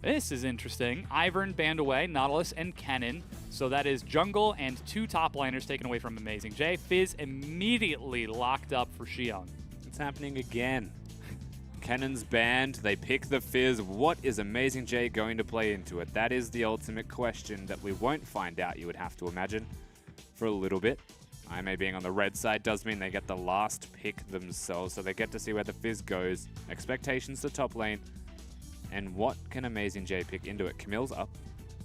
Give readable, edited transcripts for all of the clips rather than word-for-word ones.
This is interesting. Ivern banned away, Nautilus and Kennen. So that is jungle and 2 top laners taken away from Amazing J. Fizz immediately locked up for Xiong. It's happening again. Kennen's banned, they pick the Fizz. What is Amazing J going to play into it? That is the ultimate question that we won't find out, you would have to imagine, for a little bit. IMA being on the red side does mean they get the last pick themselves, so they get to see where the Fizz goes. Expectations to top lane. And what can Amazing J pick into it? Camille's up.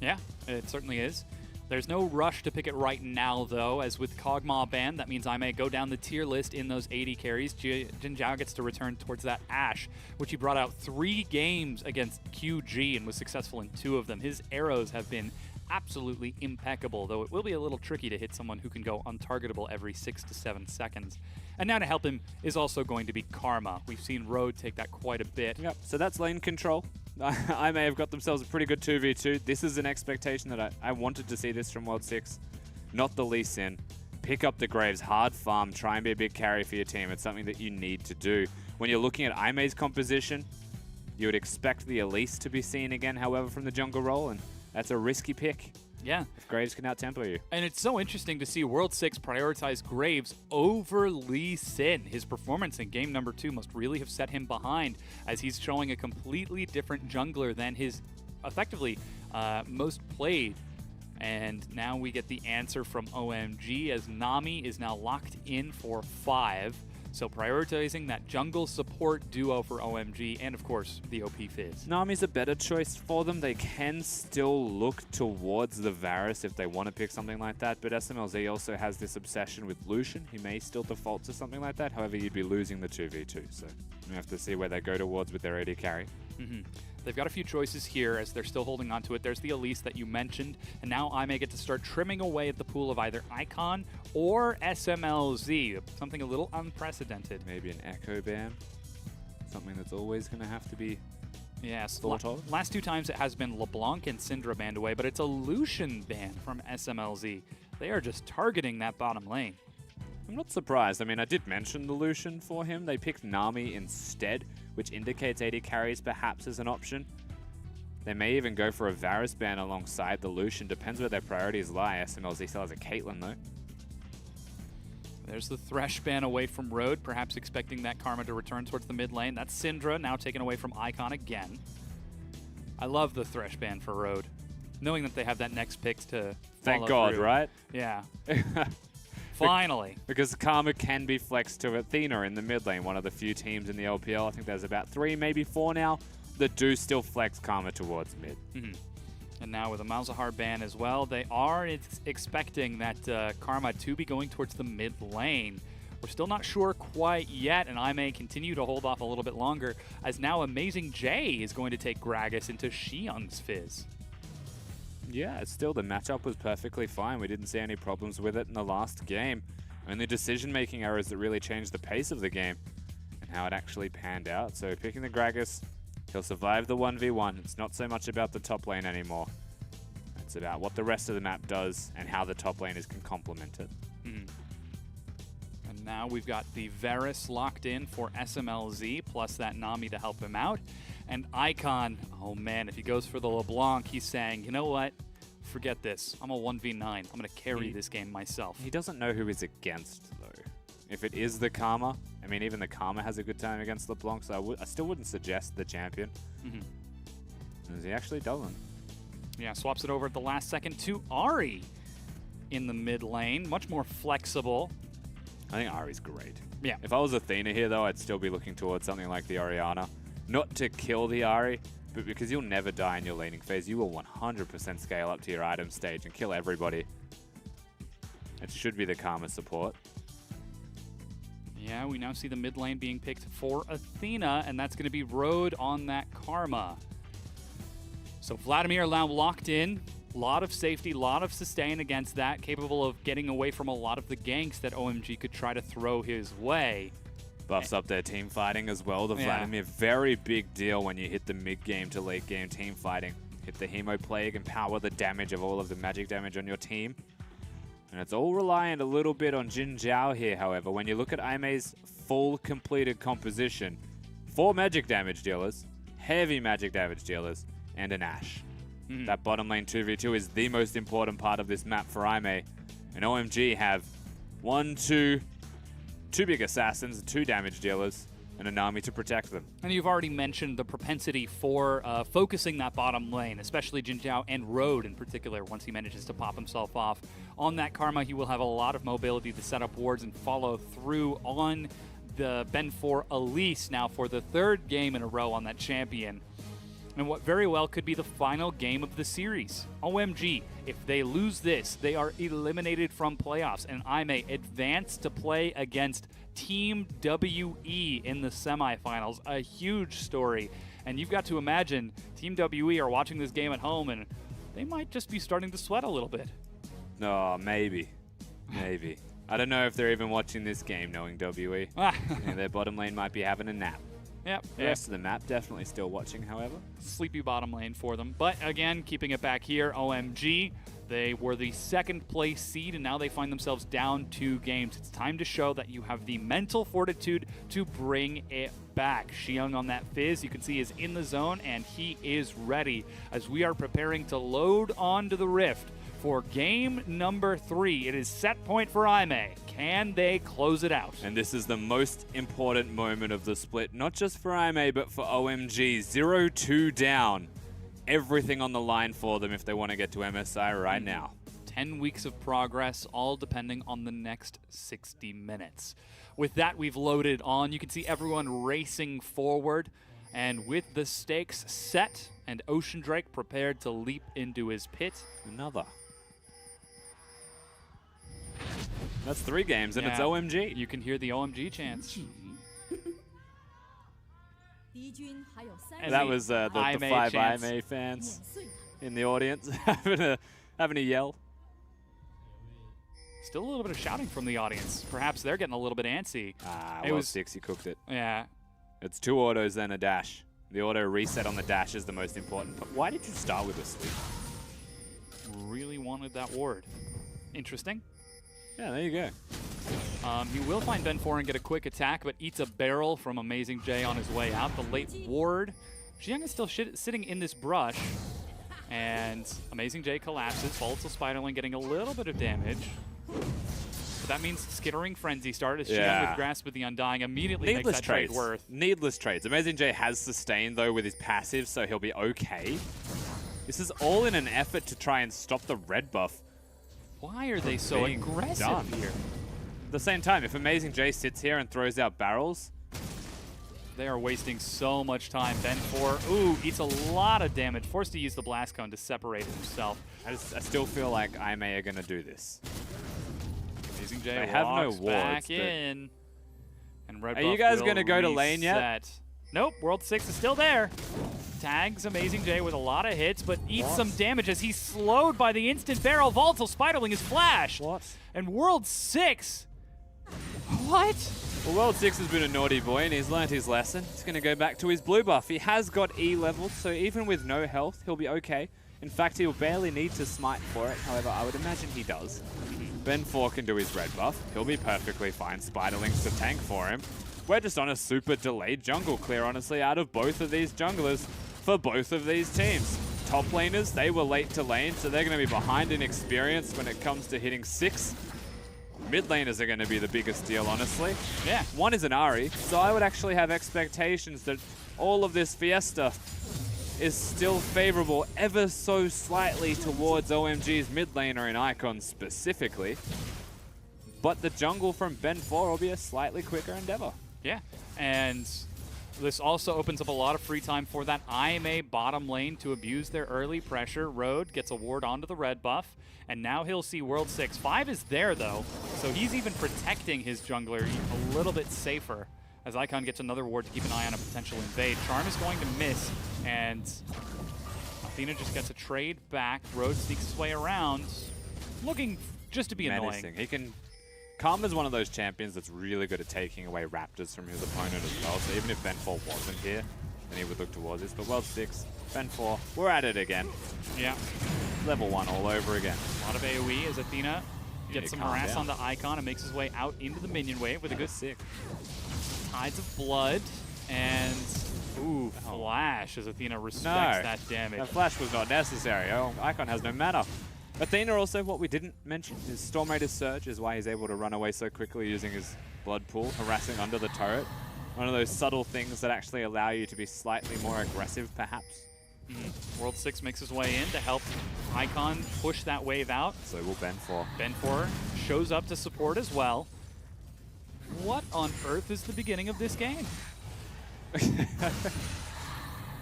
Yeah, it certainly is. There's no rush to pick it right now, though, as with Kog'Maw banned, that means I may go down the tier list in those 80 carries. Jin Zhao gets to return towards that Ashe, which he brought out 3 games against QG and was successful in 2 of them. His arrows have been absolutely impeccable, though it will be a little tricky to hit someone who can go untargetable every 6 to 7 seconds. And now to help him is also going to be Karma. We've seen Road take that quite a bit. Yep, so that's lane control. I may have got themselves a pretty good 2v2. This is an expectation that I wanted to see this from World 6. Not the Lee Sin. Pick up the Graves, hard farm, try and be a big carry for your team. It's something that you need to do. When you're looking at Aime's composition, you would expect the Elise to be seen again, however, from the jungle role, and that's a risky pick. Yeah. If Graves can out-tempo you. And it's so interesting to see World 6 prioritize Graves over Lee Sin. His performance in game number 2 must really have set him behind, as he's showing a completely different jungler than his, effectively, most played. And now we get the answer from OMG, as Nami is now locked in for 5. So prioritizing that jungle support duo for OMG, and of course, the OP Fizz. Nami's a better choice for them. They can still look towards the Varus if they want to pick something like that, but SMLZ also has this obsession with Lucian. He may still default to something like that, however, you'd be losing the 2v2, so we have to see where they go towards with their AD carry. They've got a few choices here as they're still holding on to it. There's the Elise that you mentioned, and now I may get to start trimming away at the pool of either Icon or SMLZ, something a little unprecedented. Maybe an Echo ban, something that's always going to have to be yes, thought of. Last 2 times it has been LeBlanc and Syndra banned away, but it's a Lucian ban from SMLZ. They are just targeting that bottom lane. I'm not surprised. I mean, I did mention the Lucian for him. They picked Nami instead, which indicates AD carries perhaps as an option. They may even go for a Varus ban alongside the Lucian. Depends where their priorities lie. SMLZ still has a Caitlyn, though. There's the Thresh ban away from Road, perhaps expecting that Karma to return towards the mid lane. That's Syndra, now taken away from Icon again. I love the Thresh ban for Road, knowing that they have that next pick to Thank God, through. right? Yeah. Finally. Because Karma can be flexed to Athena in the mid lane, one of the few teams in the LPL. I think there's about 3, maybe 4 now, that do still flex Karma towards mid. And now with a Malzahar ban as well, they are expecting that Karma to be going towards the mid lane. We're still not sure quite yet, and I may continue to hold off a little bit longer, as now Amazing J is going to take Gragas into Xiong's Fizz. Yeah, it's still, the matchup was perfectly fine. We didn't see any problems with it in the last game. Only decision-making errors that really changed the pace of the game and how it actually panned out. So picking the Gragas, he'll survive the 1v1. It's not so much about the top lane anymore. It's about what the rest of the map does and how the top laners can complement it. And now we've got the Varus locked in for SMLZ, plus that Nami to help him out. And Icon, oh man, if he goes for the LeBlanc, he's saying, you know what? Forget this. I'm a 1v9. I'm going to carry this game myself. He doesn't know who he's against, though. If it is the Karma, I mean, even the Karma has a good time against LeBlanc, so I still wouldn't suggest the champion. Because he actually doesn't. Yeah, swaps it over at the last second to Ahri in the mid lane. Much more flexible. I think Ahri's great. Yeah. If I was Athena here, though, I'd still be looking towards something like the Orianna. Not to kill the Ahri, but because you'll never die in your laning phase, you will 100% scale up to your item stage and kill everybody. It should be the Karma support. Yeah, we now see the mid lane being picked for Athena, and that's going to be Road on that Karma. So Vladimir now locked in. A lot of safety, a lot of sustain against that, capable of getting away from a lot of the ganks that OMG could try to throw his way. Buffs up their team fighting as well. The Vladimir, very big deal when you hit the mid-game to late-game team fighting. Hit the Hemo Plague and power the damage of all of the magic damage on your team. And it's all reliant a little bit on Jin Zhao here, however. When you look at Aime's full completed composition, 4 magic damage dealers, heavy magic damage dealers, and an Ashe. That bottom lane 2v2 is the most important part of this map for IME. And OMG have two big assassins, 2 damage dealers, and an army to protect them. And you've already mentioned the propensity for focusing that bottom lane, especially Jin Zhao and Road in particular. Once he manages to pop himself off on that Karma, he will have a lot of mobility to set up wards and follow through on the Ben 4 Elise now for the 3rd game in a row on that champion. And what very well could be the final game of the series. OMG, if they lose this, they are eliminated from playoffs, and IME advance to play against Team WE in the semifinals. A huge story. And you've got to imagine Team WE are watching this game at home, and they might just be starting to sweat a little bit. No, maybe. Maybe. I don't know if they're even watching this game knowing WE. And their bottom lane might be having a nap. Yep. The rest of the map definitely still watching, however. Sleepy bottom lane for them. But again, keeping it back here, OMG, they were the 2nd place seed, and now they find themselves down 2 games. It's time to show that you have the mental fortitude to bring it back. Xiong on that Fizz, you can see, is in the zone, and he is ready as we are preparing to load onto the Rift for game number 3. It is set point for IME. Can they close it out? And this is the most important moment of the split, not just for IME, but for OMG. 0-2 down. Everything on the line for them if they want to get to MSI right now. 10 weeks of progress, all depending on the next 60 minutes. With that, we've loaded on. You can see everyone racing forward. And with the stakes set and Ocean Drake prepared to leap into his pit. Another. That's 3 games, and it's OMG. You can hear the OMG chants. And that was the 5 IME fans in the audience having a yell. Still a little bit of shouting from the audience. Perhaps they're getting a little bit antsy. Well, 6, he cooked it. Yeah. It's 2 autos, then a dash. The auto reset on the dash is the most important. But why did you start with a sweep? Really wanted that ward. Interesting. Yeah, there you go. He will find Ben 4 and get a quick attack, but eats a barrel from Amazing J on his way out. The late ward. Xiong is still sitting in this brush, and Amazing J collapses. Volatile Spiderling getting a little bit of damage. But that means Skittering Frenzy start as Xiong with Grasp of the Undying immediately makes that trade worth. Needless trades. Amazing J has sustained, though, with his passive, so he'll be okay. This is all in an effort to try and stop the red buff. Why are they so aggressive here? At the same time, if Amazing J sits here and throws out barrels, they are wasting so much time. Ben 4, eats a lot of damage. Forced to use the Blast Cone to separate himself. I still feel like IME are going to do this. Amazing J they have no wards, back in. And red are you guys going to go to lane yet? Reset. Nope, World 6 is still there. Tags Amazing J with a lot of hits, but eats some damage as he's slowed by the instant barrel. Volatile Spiderling is flashed. What? And World 6? What? Well, World 6 has been a naughty boy, and he's learned his lesson. He's going to go back to his blue buff. He has got E levels, so even with no health, he'll be okay. In fact, he'll barely need to smite for it. However, I would imagine he does. Ben 4 can do his red buff. He'll be perfectly fine. Spiderling's to tank for him. We're just on a super delayed jungle clear, honestly, out of both of these junglers for both of these teams. Top laners, they were late to lane, so they're going to be behind in experience when it comes to hitting 6. Mid laners are going to be the biggest deal, honestly. Yeah. One is an Ahri, so I would actually have expectations that all of this fiesta is still favorable ever so slightly towards OMG's mid laner and Icon specifically. But the jungle from Ben 4 will be a slightly quicker endeavor. Yeah, and this also opens up a lot of free time for that IMA bottom lane to abuse their early pressure. Road gets a ward onto the red buff, and now he'll see World 6. 5 is there, though, so he's even protecting his jungler a little bit safer as Icon gets another ward to keep an eye on a potential invade. Charm is going to miss, and Athena just gets a trade back. Road sneaks his way around, looking just to be menacing. Annoying. He can... Karma's one of those champions that's really good at taking away Raptors from his opponent as well, so even if Ben 4 wasn't here, then he would look towards this. But World 6, Ben 4, we're at it again. Yeah. Level 1 all over again. A lot of AoE as Athena gets some harass on the Icon and makes his way out into the minion wave with a good sick. Tides of Blood, and Ooh, flash as Athena respects that damage. That flash was not necessary. Oh, Icon has no mana. Athena also, what we didn't mention, is Storm Raider's Surge is why he's able to run away so quickly using his blood pool, harassing under the turret. One of those subtle things that actually allow you to be slightly more aggressive, perhaps. World 6 makes his way in to help Icon push that wave out. So will Ben4. Ben4 shows up to support as well. What on earth is the beginning of this game?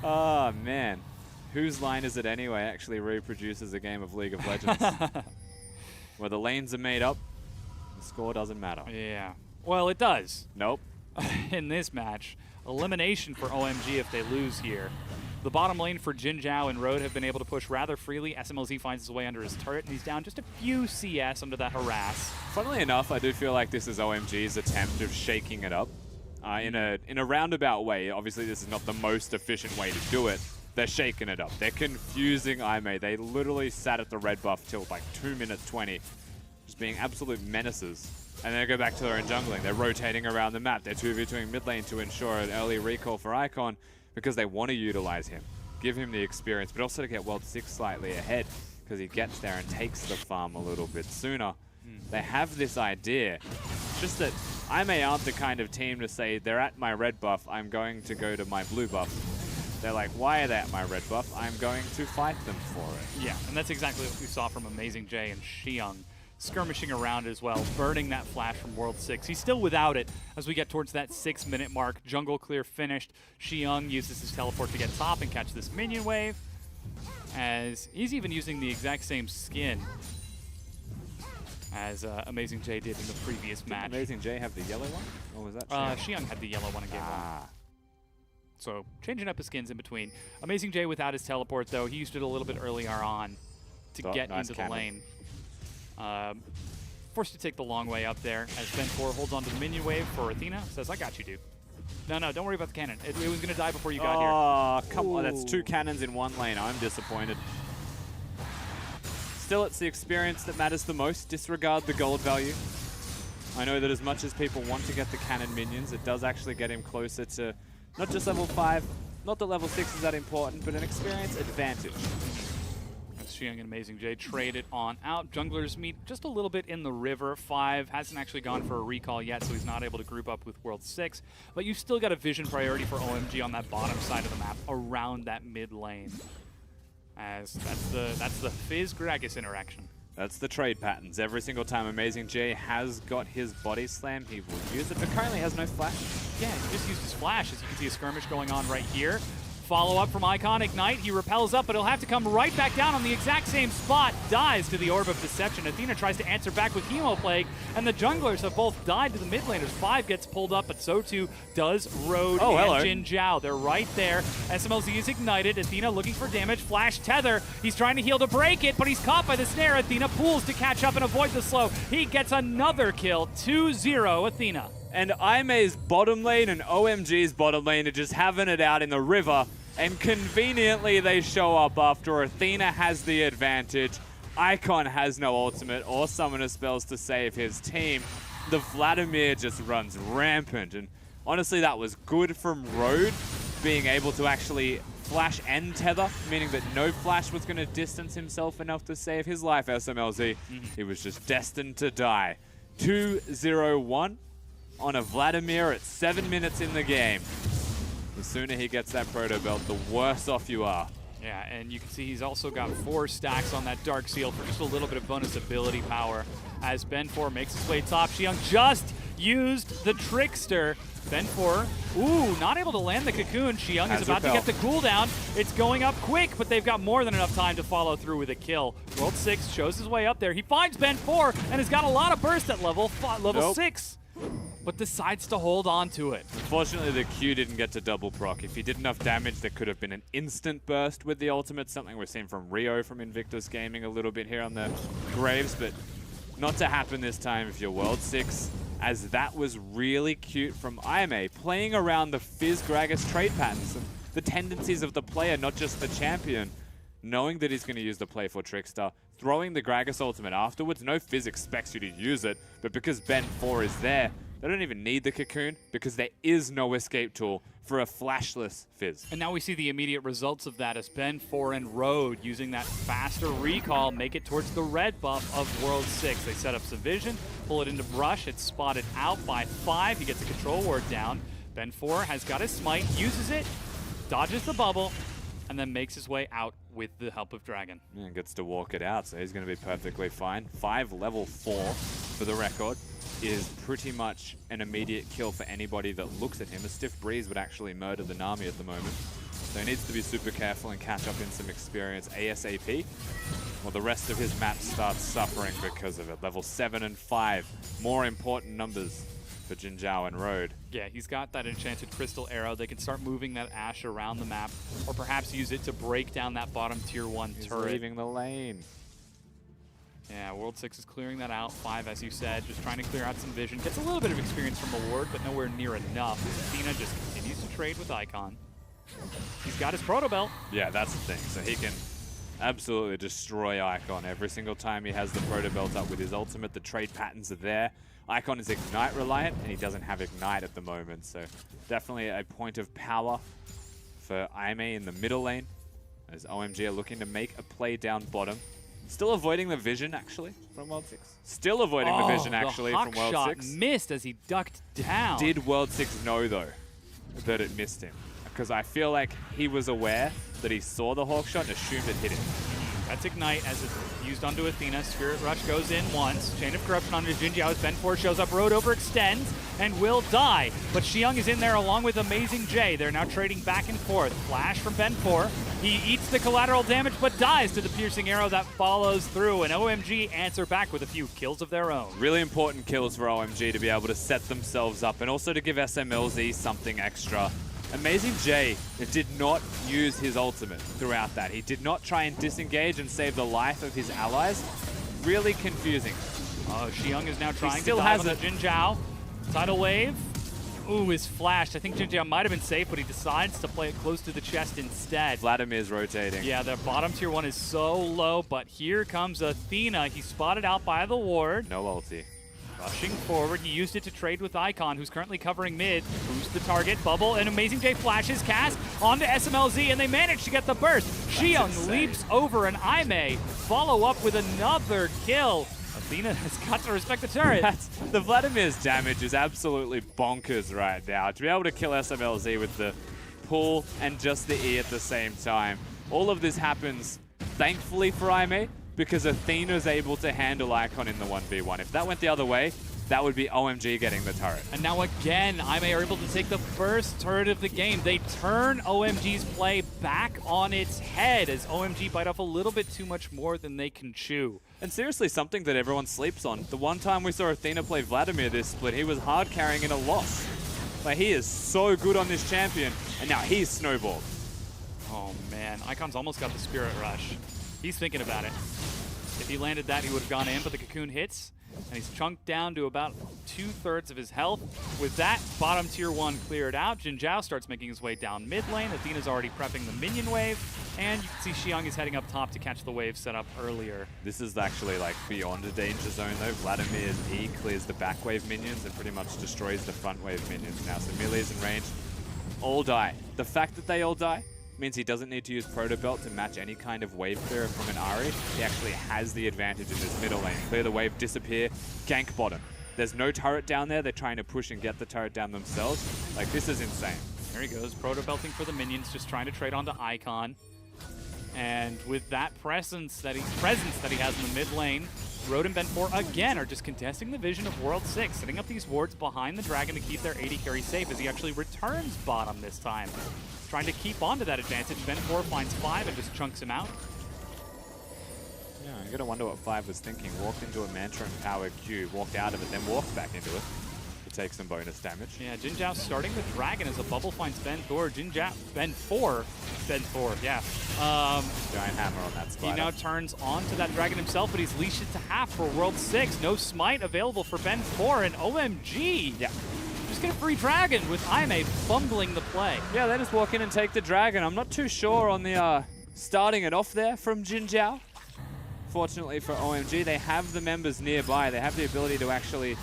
Oh, man. Whose line is it anyway actually reproduces a game of League of Legends? Where the lanes are made up, the score doesn't matter. Yeah. Well, it does. Nope. In this match. Elimination for OMG if they lose here. The bottom lane for Jin Zhao and Road have been able to push rather freely. SMLZ finds his way under his turret, and he's down just a few CS under that harass. Funnily enough, I do feel like this is OMG's attempt of shaking it up. In a roundabout way. Obviously, this is not the most efficient way to do it. They're shaking it up. They're confusing IME. They literally sat at the red buff till like 2 minutes 20, just being absolute menaces. And then they go back to their own jungling. They're rotating around the map. They're 2v2ing mid lane to ensure an early recall for Icon because they want to utilize him, give him the experience, but also to get World 6 slightly ahead because he gets there and takes the farm a little bit sooner. They have this idea. It's just that IME aren't the kind of team to say, they're at my red buff, I'm going to go to my blue buff. They're like, why are they at my red buff? I'm going to fight them for it. Yeah, and that's exactly what we saw from Amazing J and Xiang. Skirmishing around as well, burning that flash from World 6. He's still without it as we get towards that 6-minute mark. Jungle clear finished. Xiang uses his teleport to get top and catch this minion wave. As he's even using the exact same skin as Amazing J did in the previous match. Did Amazing J have the yellow one? Or was that Xiang had the yellow one in game 1. So changing up his skins in between. Amazing J without his teleport though, he used it a little bit earlier on to get into the lane. Forced to take the long way up there as Ben4 holds onto the minion wave for Athena. Says, I got you, dude. No, don't worry about the cannon. It was going to die before you got here. Oh, come on. That's 2 cannons in 1 lane. I'm disappointed. Still, it's the experience that matters the most. Disregard the gold value. I know that as much as people want to get the cannon minions, it does actually get him closer to not just level 5, not that level 6 is that important, but an experience advantage. Xiang and Amazing J trade it on out. Junglers meet just a little bit in the river. 5 hasn't actually gone for a recall yet, so he's not able to group up with World 6. But you've still got a vision priority for OMG on that bottom side of the map around that mid lane. As that's the Fizz Gragas interaction. That's the trade patterns. Every single time Amazing J has got his body slam, he will use it, but currently has no flash. Yeah, he just used his flash. As you can see a skirmish going on right here. Follow up from Icon Ignite. He repels up, but he'll have to come right back down on the exact same spot. Dies to the Orb of Deception. Athena tries to answer back with Hemo Plague, and the junglers have both died to the mid laners. 5 gets pulled up, but so too does Road and Jin Zhao. They're right there. SMLZ is ignited. Athena looking for damage. Flash tether. He's trying to heal to break it, but he's caught by the snare. Athena pulls to catch up and avoid the slow. He gets another kill. 2-0 Athena. And IME's bottom lane and OMG's bottom lane are just having it out in the river. And conveniently they show up after Athena has the advantage. Icon has no ultimate or summoner spells to save his team. The Vladimir just runs rampant. And honestly, that was good from Road, being able to actually flash and tether, meaning that no flash was going to distance himself enough to save his life, SMLZ. He was just destined to die. 2-0-1 on a Vladimir at 7 minutes in the game. The sooner he gets that proto belt, the worse off you are. Yeah, and you can see he's also got 4 stacks on that Dark Seal for just a little bit of bonus ability power. As Ben4 makes his way top, Xiang just used the Trickster. Ben4, ooh, not able to land the Cocoon. Xiang is about to get the cooldown. It's going up quick, but they've got more than enough time to follow through with a kill. World 6 shows his way up there. He finds Ben4 and has got a lot of burst at level 6. But decides to hold on to it. Unfortunately, the Q didn't get to double proc. If he did enough damage, there could have been an instant burst with the ultimate, something we're seeing from Rio from Invictus Gaming a little bit here on the Graves, but not to happen this time if you're World 6, as that was really cute from IME, playing around the Fizz Gragas trade patterns, and the tendencies of the player, not just the champion, knowing that he's going to use the Playful Trickster, throwing the Gragas ultimate afterwards. No Fizz expects you to use it, but because Ben 4 is there, they don't even need the Cocoon because there is no escape tool for a flashless Fizz. And now we see the immediate results of that as Ben 4 and Road, using that faster recall, make it towards the red buff of World 6. They set up some vision, pull it into brush, it's spotted out by 5, he gets a control ward down. Ben 4 has got his smite, uses it, dodges the bubble, and then makes his way out with the help of Dragon. And gets to walk it out, so he's going to be perfectly fine. 5 level 4 for the record is pretty much an immediate kill for anybody that looks at him. A stiff breeze would actually murder the Nami at the moment. So he needs to be super careful and catch up in some experience ASAP. Well, the rest of his map starts suffering because of it. Level 7 and 5, more important numbers for Jin Zhao and Road. Yeah, he's got that enchanted crystal arrow. They can start moving that Ashe around the map, or perhaps use it to break down that bottom tier 1 turret. He's leaving the lane. Yeah, World 6 is clearing that out. 5, as you said, just trying to clear out some vision. Gets a little bit of experience from the ward, but nowhere near enough. Athena just continues to trade with Icon. He's got his Proto Belt. Yeah, that's the thing. So he can absolutely destroy Icon every single time he has the Proto Belt up with his ultimate. The trade patterns are there. Icon is Ignite reliant, and he doesn't have Ignite at the moment. So definitely a point of power for Aimee in the middle lane, as OMG are looking to make a play down bottom. Still avoiding the vision, actually, from World 6. Still avoiding the vision, actually, from World 6. Missed as he ducked down. Did World 6 know, though, that it missed him? Because I feel like he was aware that he saw the Hawk shot and assumed it hit him. That's Ignite as it's used onto Athena. Spirit Rush goes in once. Chain of Corruption onto Jin Zhao as Ben 4 shows up. Road overextends and will die. But Xiang is in there along with Amazing J. They're now trading back and forth. Flash from Ben 4. He eats the collateral damage but dies to the piercing arrow that follows through. And OMG answer back with a few kills of their own. Really important kills for OMG to be able to set themselves up and also to give SMLZ something extra. Amazing J did not use his ultimate throughout that. He did not try and disengage and save the life of his allies. Really confusing. Xiang is now trying to dive on the Jin Zhao. Tidal Wave. Ooh, is flashed. I think Jin Zhao might have been safe, but he decides to play it close to the chest instead. Vladimir's rotating. Yeah, the bottom tier 1 is so low, but here comes Athena. He's spotted out by the ward. No ulti. Rushing forward, he used it to trade with Icon, who's currently covering mid. Boost the target, bubble, and Amazing J flashes cast onto SMLZ, and they manage to get the burst. Xiang leaps over, and Aimee follow up with another kill. Athena has got to respect the turret. The Vladimir's damage is absolutely bonkers right now. To be able to kill SMLZ with the pull and just the E at the same time. All of this happens, thankfully for Aimee, because Athena's able to handle Icon in the 1v1. If that went the other way, that would be OMG getting the turret. And now again, Aimee are able to take the first turret of the game. They turn OMG's play back on its head as OMG bite off a little bit too much more than they can chew. And seriously, something that everyone sleeps on. The one time we saw Athena play Vladimir this split, he was hard carrying in a loss. Like, he is so good on this champion, and now he's snowballed. Oh man, Icon's almost got the Spirit Rush. He's thinking about it. If he landed that, he would have gone in, but the Cocoon hits, and he's chunked down to about 2/3 of his health. With that, bottom tier 1 cleared out. Jin Zhao starts making his way down mid lane. Athena's already prepping the minion wave, and you can see Xiang is heading up top to catch the wave set up earlier. This is actually like beyond a danger zone though. Vladimir's E clears the back wave minions and pretty much destroys the front wave minions now. So Melee's in range. All die. The fact that they all die means he doesn't need to use Proto Belt to match any kind of wave clearer from an Ahri. He actually has the advantage in this middle lane. Clear the wave, disappear, gank bottom. There's no turret down there. They're trying to push and get the turret down themselves. Like, this is insane. There he goes, Proto Belting for the minions, just trying to trade onto Icon. And with that presence that he has in the mid lane, Road and Ben 4 again are just contesting the vision of World 6, setting up these wards behind the Dragon to keep their AD carry safe as he actually returns bottom this time. Trying to keep onto that advantage. Ben 4 finds 5 and just chunks him out. Yeah, I'm going to wonder what 5 was thinking. Walked into a Mantra and Power Q, walked out of it, then walked back into it to take some bonus damage. Yeah, Jin Zhao starting the Dragon as a bubble finds Ben 4. Ben 4, yeah. Giant hammer on that spider. He now turns onto that Dragon himself, but he's leashed it to half for World 6. No smite available for Ben 4, and OMG! Yeah. Just get a free Dragon with Aimee fumbling the play. Yeah, they just walk in and take the Dragon. I'm not too sure on the starting it off there from Jin Zhao. Fortunately for OMG, they have the members nearby. They have the ability to actually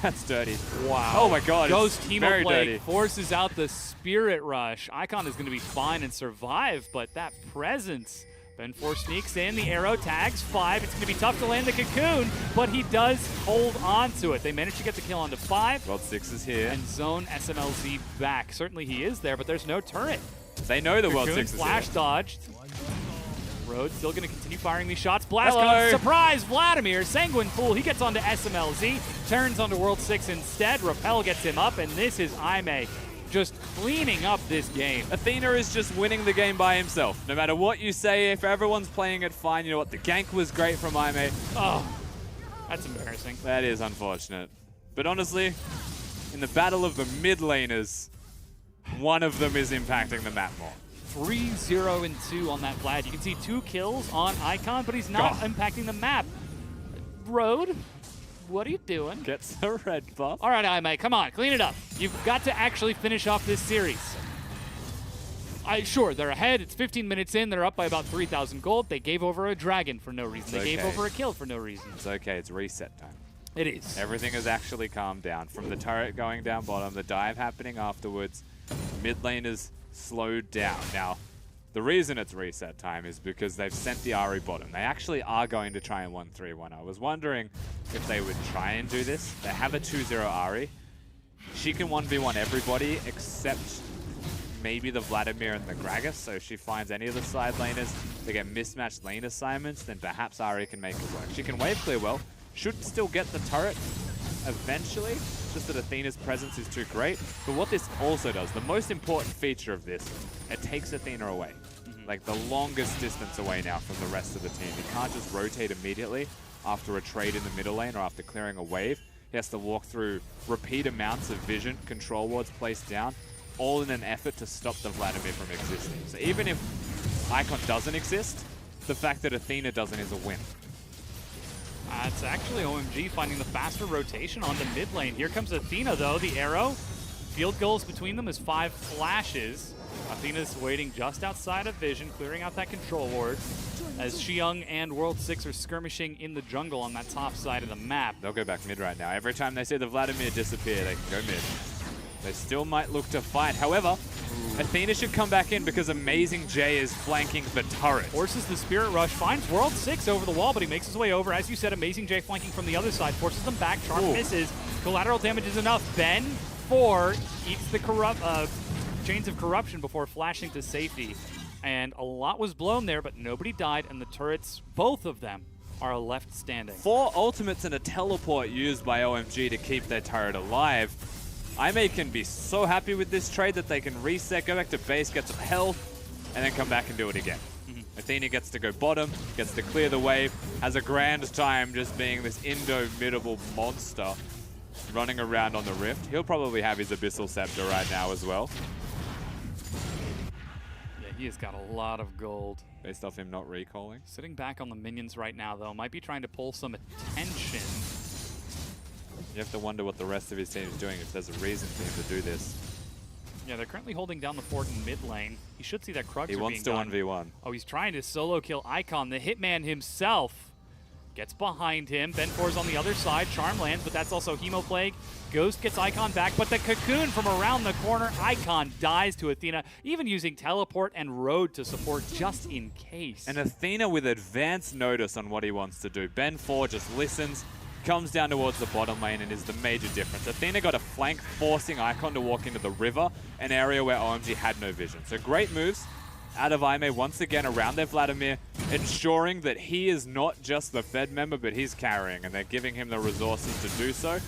That's dirty. Wow. Oh my god. Ghost it's Teemo very Plague dirty. forces out the Spirit Rush. Icon is going to be fine and survive, but that presence. Ben4 sneaks in, the arrow tags 5. It's going to be tough to land the Cocoon, but he does hold on to it. They managed to get the kill onto 5. World 6 is here. And zone SMLZ back. Certainly he is there, but there's no turret. They know the World Cocoon 6 is flash here. dodged. Road still going to continue firing these shots. Blast Hello. on surprise, Vladimir. Sanguine Pool, he gets onto SMLZ, turns onto World 6 instead. Repel gets him up, and this is Aime just cleaning up this game. Athena is just winning the game by himself. No matter what you say, if everyone's playing it fine, you know what? The gank was great from Aime. Oh, that's embarrassing. That is unfortunate. But honestly, in the battle of the mid laners, one of them is impacting the map more. 3-0-2 on that Vlad. You can see 2 kills on Icon, but he's not impacting the map. Road, what are you doing? Gets a red buff. All right, Aime, come on, clean it up. You've got to actually finish off this series. Sure, they're ahead. It's 15 minutes in. They're up by about 3,000 gold. They gave over a dragon for no reason. They gave over a kill for no reason. It's okay. It's reset time. It is. Everything has actually calmed down. From the turret going down bottom, the dive happening afterwards, mid laners slowed down. Now, the reason it's reset time is because they've sent the Ahri bottom. They actually are going to try and 1-3-1. I was wondering if they would try and do this. They have a 2-0 Ahri. She can 1v1 everybody except maybe the Vladimir and the Gragas. So if she finds any of the side laners, they get mismatched lane assignments, then perhaps Ahri can make it work. She can wave clear well, should still get the turret eventually, just that Athena's presence is too great. But what this also does, the most important feature of this, it takes Athena away. Like the longest distance away now from the rest of the team. He can't just rotate immediately after a trade in the middle lane or after clearing a wave. He has to walk through repeat amounts of vision, control wards placed down, all in an effort to stop the Vladimir from existing. So even if Icon doesn't exist, the fact that Athena doesn't is a win. It's actually OMG finding the faster rotation on the mid lane. Here comes Athena, though. The arrow. Field goals between them is 5 flashes. Athena's waiting just outside of vision, clearing out that control ward, as Xiyoung and World 6 are skirmishing in the jungle on that top side of the map. They'll go back mid right now. Every time they see the Vladimir disappear, they can go mid. They still might look to fight. However, Athena should come back in because Amazing J is flanking the turret. Forces the Spirit Rush, finds World 6 over the wall, but he makes his way over. As you said, Amazing J flanking from the other side, forces them back. Charm misses. Collateral damage is enough. Ben4 eats the Chains of Corruption before flashing to safety. And a lot was blown there, but nobody died, and the turrets, both of them, are left standing. 4 ultimates and a teleport used by OMG to keep their turret alive. Aime can be so happy with this trade that they can reset, go back to base, get some health, and then come back and do it again. Athena gets to go bottom, gets to clear the wave, has a grand time just being this indomitable monster running around on the Rift. He'll probably have his Abyssal Scepter right now as well. Yeah, he has got a lot of gold. Based off him not recalling. Sitting back on the minions right now, though, might be trying to pull some attention. You have to wonder what the rest of his team is doing if there's a reason for him to do this. Yeah, they're currently holding down the fort in mid lane. He should see that Krugs He are wants being to done. 1v1. Oh, he's trying to solo kill Icon. The Hitman himself gets behind him. Ben4's on the other side. Charm lands, but that's also Hemo Plague. Ghost gets Icon back, but the Cocoon from around the corner. Icon dies to Athena, even using Teleport and Road to support just in case. And Athena with advanced notice on what he wants to do. Ben4 just listens, comes down towards the bottom lane, and is the major difference. Athena got a flank, forcing Icon to walk into the river, an area where OMG had no vision. So great moves out of Aime once again around their Vladimir, ensuring that he is not just the Fed member, but he's carrying, and they're giving him the resources to do so.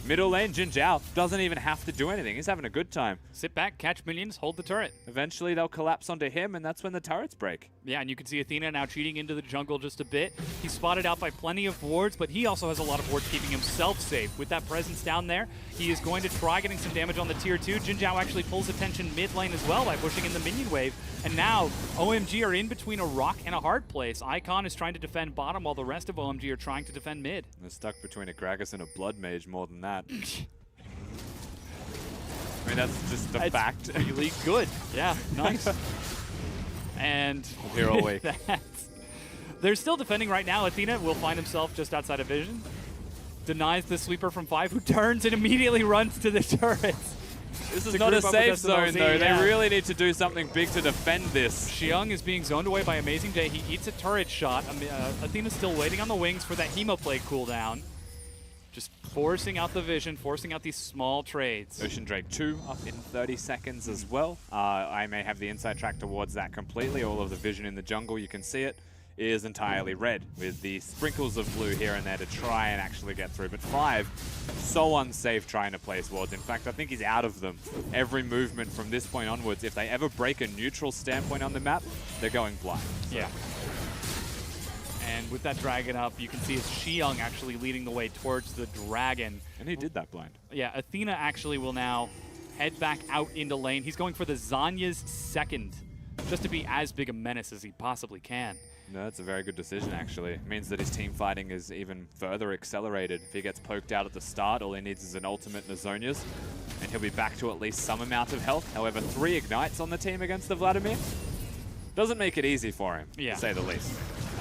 Middle lane, Jin Zhao doesn't even have to do anything. He's having a good time. Sit back, catch minions, hold the turret. Eventually, they'll collapse onto him, and that's when the turrets break. Yeah, and you can see Athena now cheating into the jungle just a bit. He's spotted out by plenty of wards, but he also has a lot of wards keeping himself safe. With that presence down there, he is going to try getting some damage on the tier 2. Jin Zhao actually pulls attention mid lane as well by pushing in the minion wave. And now, OMG are in between a rock and a hard place. Icon is trying to defend bottom while the rest of OMG are trying to defend mid. They're stuck between a Gragas and a Blood Mage more than that. I mean, that's just the fact. Really good. Yeah, nice. And Here all week. They're still defending right now. Athena will find himself just outside of vision. denies the sweeper from 5, who turns and immediately runs to the turrets. This is not a safe zone, though. Yeah. They really need to do something big to defend this. Xiang is being zoned away by Amazing J. He eats a turret shot. Athena's still waiting on the wings for that Hemoplague cooldown. Just forcing out the vision, forcing out these small trades. Ocean Drake 2 up in 30 seconds as well. I may have the inside track towards that completely. All of the vision in the jungle, you can see it, is entirely red, with the sprinkles of blue here and there to try and actually get through. But 5, so unsafe trying to place wards. In fact, I think he's out of them. Every movement from this point onwards, if they ever break a neutral standpoint on the map, they're going blind. So. Yeah. And with that dragon up, you can see it's Xiang actually leading the way towards the dragon. And he did that blind. Yeah, Athena actually will now head back out into lane. He's going for the Zanya's second, just to be as big a menace as he possibly can. No, that's a very good decision, actually. It means that his team fighting is even further accelerated. If he gets poked out at the start, all he needs is an ultimate and a Zonia's, and he'll be back to at least some amount of health. However, 3 ignites on the team against the Vladimir doesn't make it easy for him, to say the least.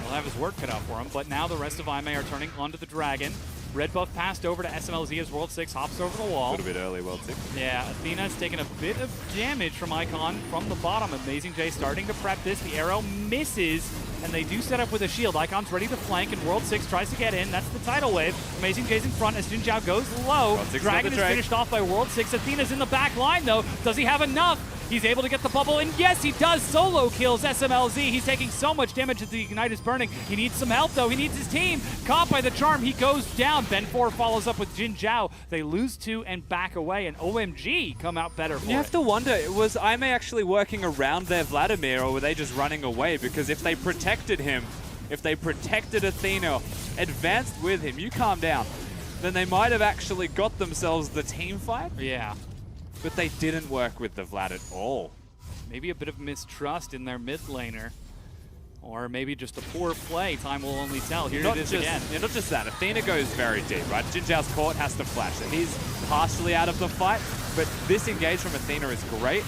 He'll have his work cut out for him, but now the rest of IMA are turning onto the dragon. Red buff passed over to SMLZ as World 6 hops over the wall. A little bit early, World 6. Yeah, Athena's taken a bit of damage from Icon from the bottom. Amazing J starting to prep this. The arrow misses, and they do set up with a shield. Icon's ready to flank, and World 6 tries to get in. That's the tidal wave. Amazing J's in front as Jin Zhao goes low. Dragon is finished off by World 6. Athena's in the back line, though. Does he have enough? He's able to get the bubble, and yes, he does. Solo kills SMLZ. He's taking so much damage as the Ignite is burning. He needs some help, though. He needs his team. Caught by the charm, he goes down. Ben 4 follows up with Jin Zhao. They lose 2 and back away, and OMG come out better for it. You have to wonder, was IMA actually working around their Vladimir, or were they just running away? Because if they protected him, if they protected Athena, advanced with him, you calm down, then they might have actually got themselves the team fight. Yeah. But they didn't work with the Vlad at all. Maybe a bit of mistrust in their mid laner. Or maybe just a poor play. Time will only tell. Here it is again. Yeah, not just that. Athena goes very deep, right? Jin Zhao's court has to flash. And he's partially out of the fight. But this engage from Athena is great.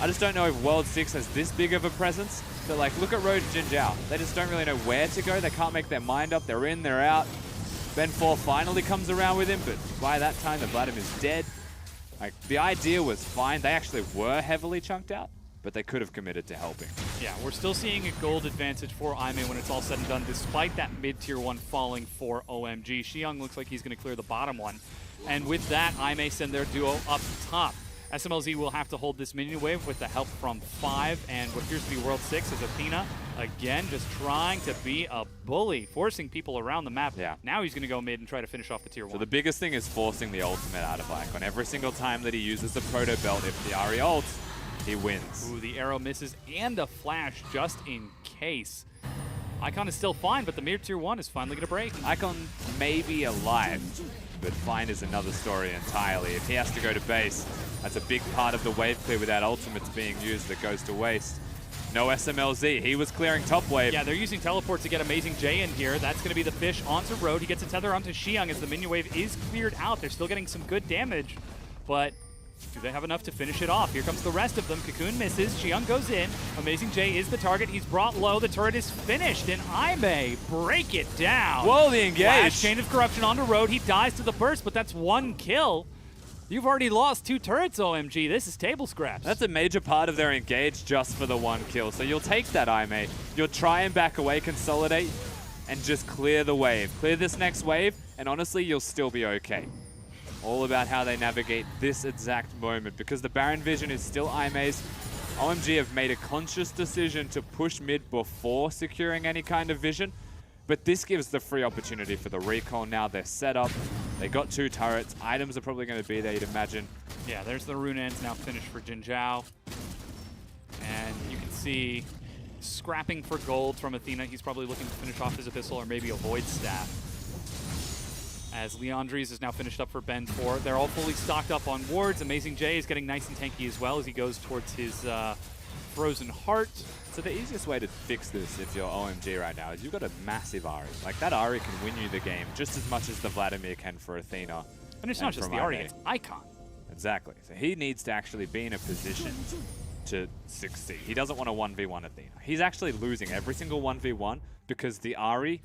I just don't know if World 6 has this big of a presence. But like, look at Road Jin Zhao. They just don't really know where to go. They can't make their mind up. They're in, they're out. Ben 4 finally comes around with him. But by that time, the Vladimir's dead. Like, the idea was fine. They actually were heavily chunked out, but they could have committed to helping. Yeah, we're still seeing a gold advantage for IMA when it's all said and done, despite that mid-tier 1 falling for OMG. Xiang looks like he's going to clear the bottom one. And with that, IMA send their duo up top. SMLZ will have to hold this minion wave with the help from 5, and what appears to be World 6 is Athena, again, just trying to be a bully, forcing people around the map. Yeah. Now he's going to go mid and try to finish off the tier 1. So the biggest thing is forcing the ultimate out of Icon. Every single time that he uses the Proto Belt, if the Ahri ults, he wins. Ooh, the arrow misses, and a flash just in case. Icon is still fine, but the mid-tier 1 is finally going to break. Icon may be alive, but fine is another story entirely. If he has to go to base, that's a big part of the wave clear without ultimates being used that goes to waste. No SMLZ. He was clearing top wave. Yeah, they're using teleport to get Amazing J in here. That's going to be the fish onto Road. He gets a tether onto Xiang as the minion wave is cleared out. They're still getting some good damage, but do they have enough to finish it off? Here comes the rest of them. Cocoon misses. Xiang goes in. Amazing J is the target. He's brought low. The turret is finished, and IMA break it down. Whoa, the engage. Flash, Chain of Corruption onto Road. He dies to the burst, but that's 1 kill. You've already lost 2 turrets, OMG. This is table scraps. That's a major part of their engage just for the 1 kill. So you'll take that, IMA. You'll try and back away, consolidate, and just clear the wave. Clear this next wave, and honestly, you'll still be okay. All about how they navigate this exact moment, because the Baron vision is still IMA's. OMG have made a conscious decision to push mid before securing any kind of vision. But this gives the free opportunity for the recall. Now they're set up. They got 2 turrets. Items are probably going to be there, you'd imagine. Yeah, there's the rune ends now finished for Jin Zhao. And you can see scrapping for gold from Athena. He's probably looking to finish off his Abyssal or maybe a Void Staff. As Leandres is now finished up for Ben 4. They're all fully stocked up on wards. Amazing J is getting nice and tanky as well as he goes towards his Frozen Heart. So the easiest way to fix this if you're OMG right now is you've got a massive Ahri. Like, that Ahri can win you the game just as much as the Vladimir can for Athena. And it's not just the Ahri, it's Icon. Exactly. So he needs to actually be in a position to succeed. He doesn't want to 1v1 Athena. He's actually losing every single 1v1 because the Ahri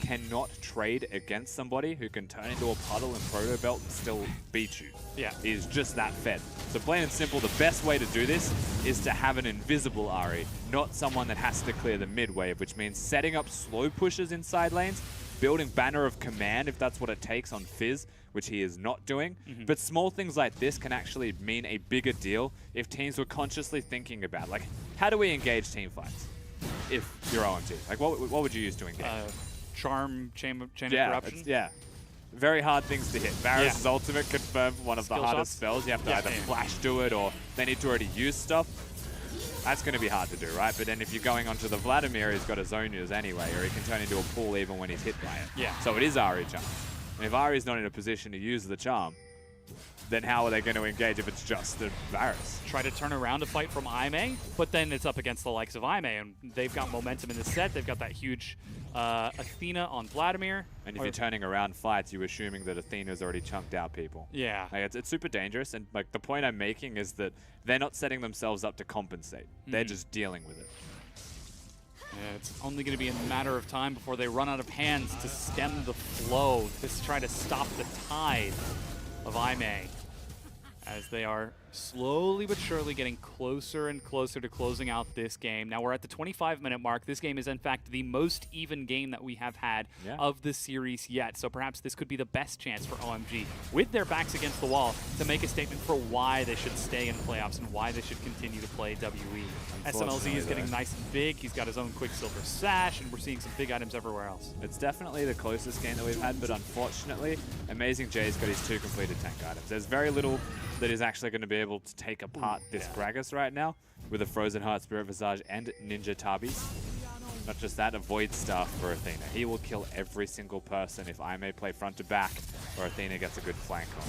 cannot trade against somebody who can turn into a puddle and proto belt and still beat you. Yeah. He's just that fed. So plain and simple, the best way to do this is to have an invisible Ahri, not someone that has to clear the mid wave, which means setting up slow pushes in side lanes, building Banner of Command if that's what it takes on Fizz, which he is not doing. But small things like this can actually mean a bigger deal if teams were consciously thinking about, like, how do we engage team fights if you're OMG? Like, what would you use to engage? Charm, chain of corruption. Yeah. Very hard things to hit. Varus' ultimate confirmed one of the hardest spells. You have to either flash do it or they need to already use stuff. That's going to be hard to do, right? But then if you're going onto the Vladimir, he's got his own use anyway, or he can turn into a pool even when he's hit by it. Yeah. So it is Ahri Charm. And if Ahri's not in a position to use the charm, then how are they going to engage if it's just the Varus? Try to turn around a fight from Aime, but then it's up against the likes of Aime, and they've got momentum in the set. They've got that huge Athena on Vladimir. And if you're turning around fights, you're assuming that Athena's already chunked out people. Yeah. Like, it's super dangerous, and like the point I'm making is that they're not setting themselves up to compensate. They're just dealing with it. Yeah, it's only going to be a matter of time before they run out of hands to stem the flow, to try to stop the tide of Aime, as they are slowly but surely getting closer and closer to closing out this game. Now we're at the 25-minute mark. This game is, in fact, the most even game that we have had of the series yet. So perhaps this could be the best chance for OMG, with their backs against the wall, to make a statement for why they should stay in the playoffs and why they should continue to play WE. SMLZ is getting nice and big. He's got his own Quicksilver Sash, and we're seeing some big items everywhere else. It's definitely the closest game that we've had, but unfortunately, Amazing J's got his 2 completed tank items. There's very little that is actually going to be able to take apart this Gragas right now with a Frozen Heart, Spirit Visage, and Ninja Tabis. Not just that, a Void Staff for Athena. He will kill every single person if Aime play front to back or Athena gets a good flank on.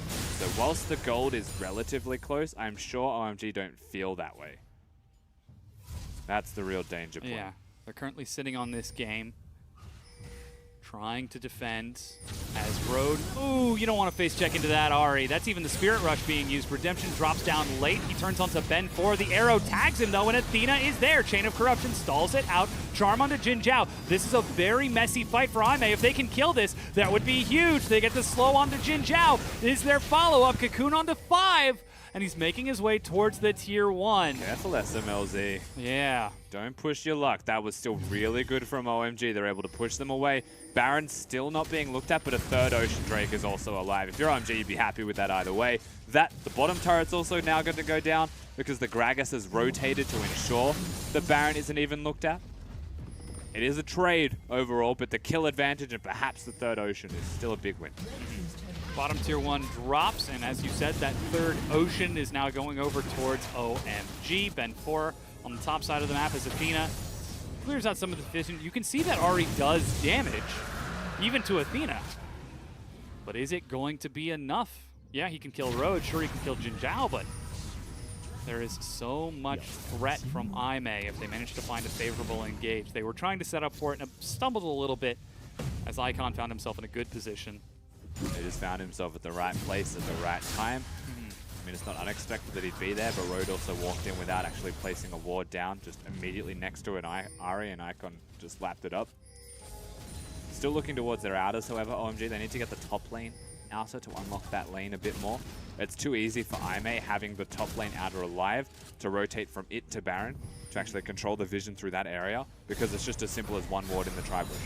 So whilst the gold is relatively close, I'm sure OMG don't feel that way. That's the real danger point. Yeah, they're currently sitting on this game, trying to defend as Road. Ooh, you don't want to face check into that, Ahri. That's even the Spirit Rush being used. Redemption drops down late. He turns onto Ben 4. The arrow tags him, though, and Athena is there. Chain of Corruption stalls it out. Charm onto Jin Zhao. This is a very messy fight for Aime. If they can kill this, that would be huge. They get the slow onto Jin Zhao. Is their follow-up. Cocoon onto 5. And he's making his way towards the tier 1. Careful, SMLZ. Yeah. Don't push your luck. That was still really good from OMG. They're able to push them away. Baron's still not being looked at, but a third Ocean Drake is also alive. If you're OMG, you'd be happy with that either way. The bottom turret's also now going to go down because the Gragas has rotated to ensure that Baron isn't even looked at. It is a trade overall, but the kill advantage and perhaps the third Ocean is still a big win. Bottom tier 1 drops, and as you said, that third Ocean is now going over towards OMG. Ben 4 on the top side of the map is Athena. Clears out some of the vision. You can see that Ahri does damage, even to Athena. But is it going to be enough? Yeah, he can kill Road. Sure, he can kill Jin Zhao, but there is so much threat from Aime if they manage to find a favorable engage. They were trying to set up for it and stumbled a little bit as Icon found himself in a good position. He just found himself at the right place at the right time. I mean, it's not unexpected that he'd be there, but Road also walked in without actually placing a ward down, just immediately next to an Ahri, and Icon just lapped it up. Still looking towards their outers, however, OMG, they need to get the top lane outer to unlock that lane a bit more. It's too easy for Aime, having the top lane outer alive, to rotate from it to Baron, to actually control the vision through that area, because it's just as simple as one ward in the tri-bush.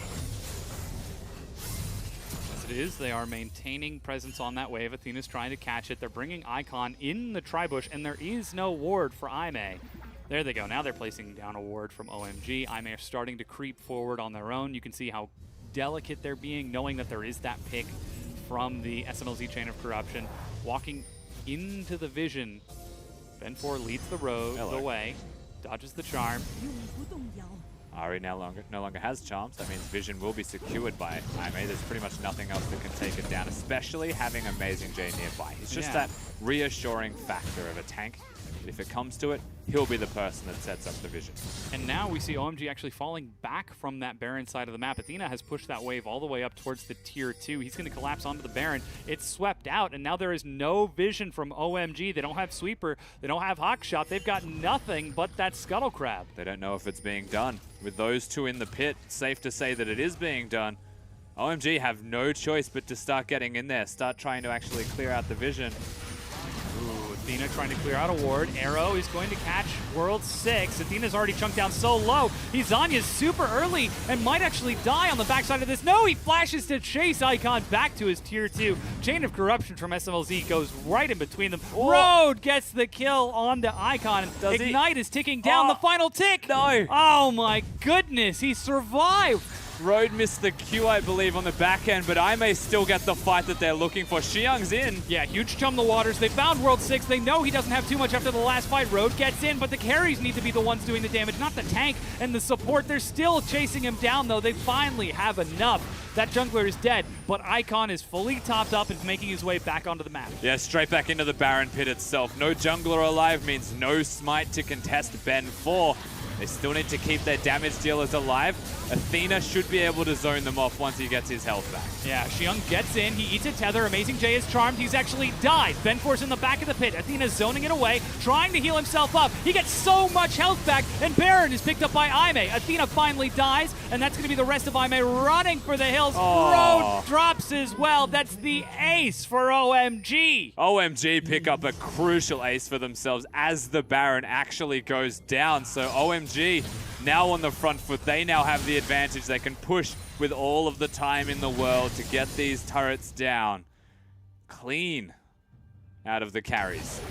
They are maintaining presence on that wave. Athena's trying to catch it. They're bringing Icon in the tri-bush, and there is no ward for Aime. There they go. Now they're placing down a ward from OMG. Aime are starting to creep forward on their own. You can see how delicate they're being, knowing that there is that pick from the SMLZ Chain of Corruption. Walking into the vision. Ben 4 leads the way, dodges the charm. Ahri no longer has charms. That means vision will be secured by Aime. There's pretty much nothing else that can take it down, especially having Amazing J nearby. He's just that reassuring factor of a tank But if it comes to it, he'll be the person that sets up the vision. And now we see OMG actually falling back from that Baron side of the map. Athena has pushed that wave all the way up towards the tier 2. He's going to collapse onto the Baron. It's swept out, and now there is no vision from OMG. They don't have Sweeper. They don't have Hawkshot. They've got nothing but that Scuttle Crab. They don't know if it's being done. With those two in the pit, safe to say that it is being done. OMG have no choice but to start getting in there, start trying to actually clear out the vision. Ooh, Athena trying to clear out a ward. Arrow is going to catch World 6. Athena's already chunked down so low. Zanya's super early and might actually die on the backside of this. No, he flashes to chase Icon back to his tier 2. Chain of Corruption from SMLZ goes right in between them. Oh. Road gets the kill on the Icon. Ignite is ticking down the final tick. No. Oh my goodness, he survived. Road missed the Q, I believe, on the back end, but I may still get the fight that they're looking for. Xiang's in. Yeah, huge chum the waters. They found World 6. They know he doesn't have too much after the last fight. Road gets in, but the carries need to be the ones doing the damage, not the tank and the support. They're still chasing him down, though. They finally have enough. That jungler is dead, but Icon is fully topped up and making his way back onto the map. Yeah, straight back into the Baron pit itself. No jungler alive means no smite to contest Ben 4. They still need to keep their damage dealers alive. Athena should be able to zone them off once he gets his health back. Yeah, Xiang gets in. He eats a tether. Amazing J is charmed. He's actually died. Ben 4's in the back of the pit. Athena's zoning it away, trying to heal himself up. He gets so much health back, and Baron is picked up by Aimee. Athena finally dies, and that's going to be the rest of Aimee running for the hills. Road drops as well. That's the ace for OMG. OMG pick up a crucial ace for themselves as the Baron actually goes down. So OMG now on the front foot. They now have the advantage. They can push with all of the time in the world to get these turrets down. Clean out of the carries.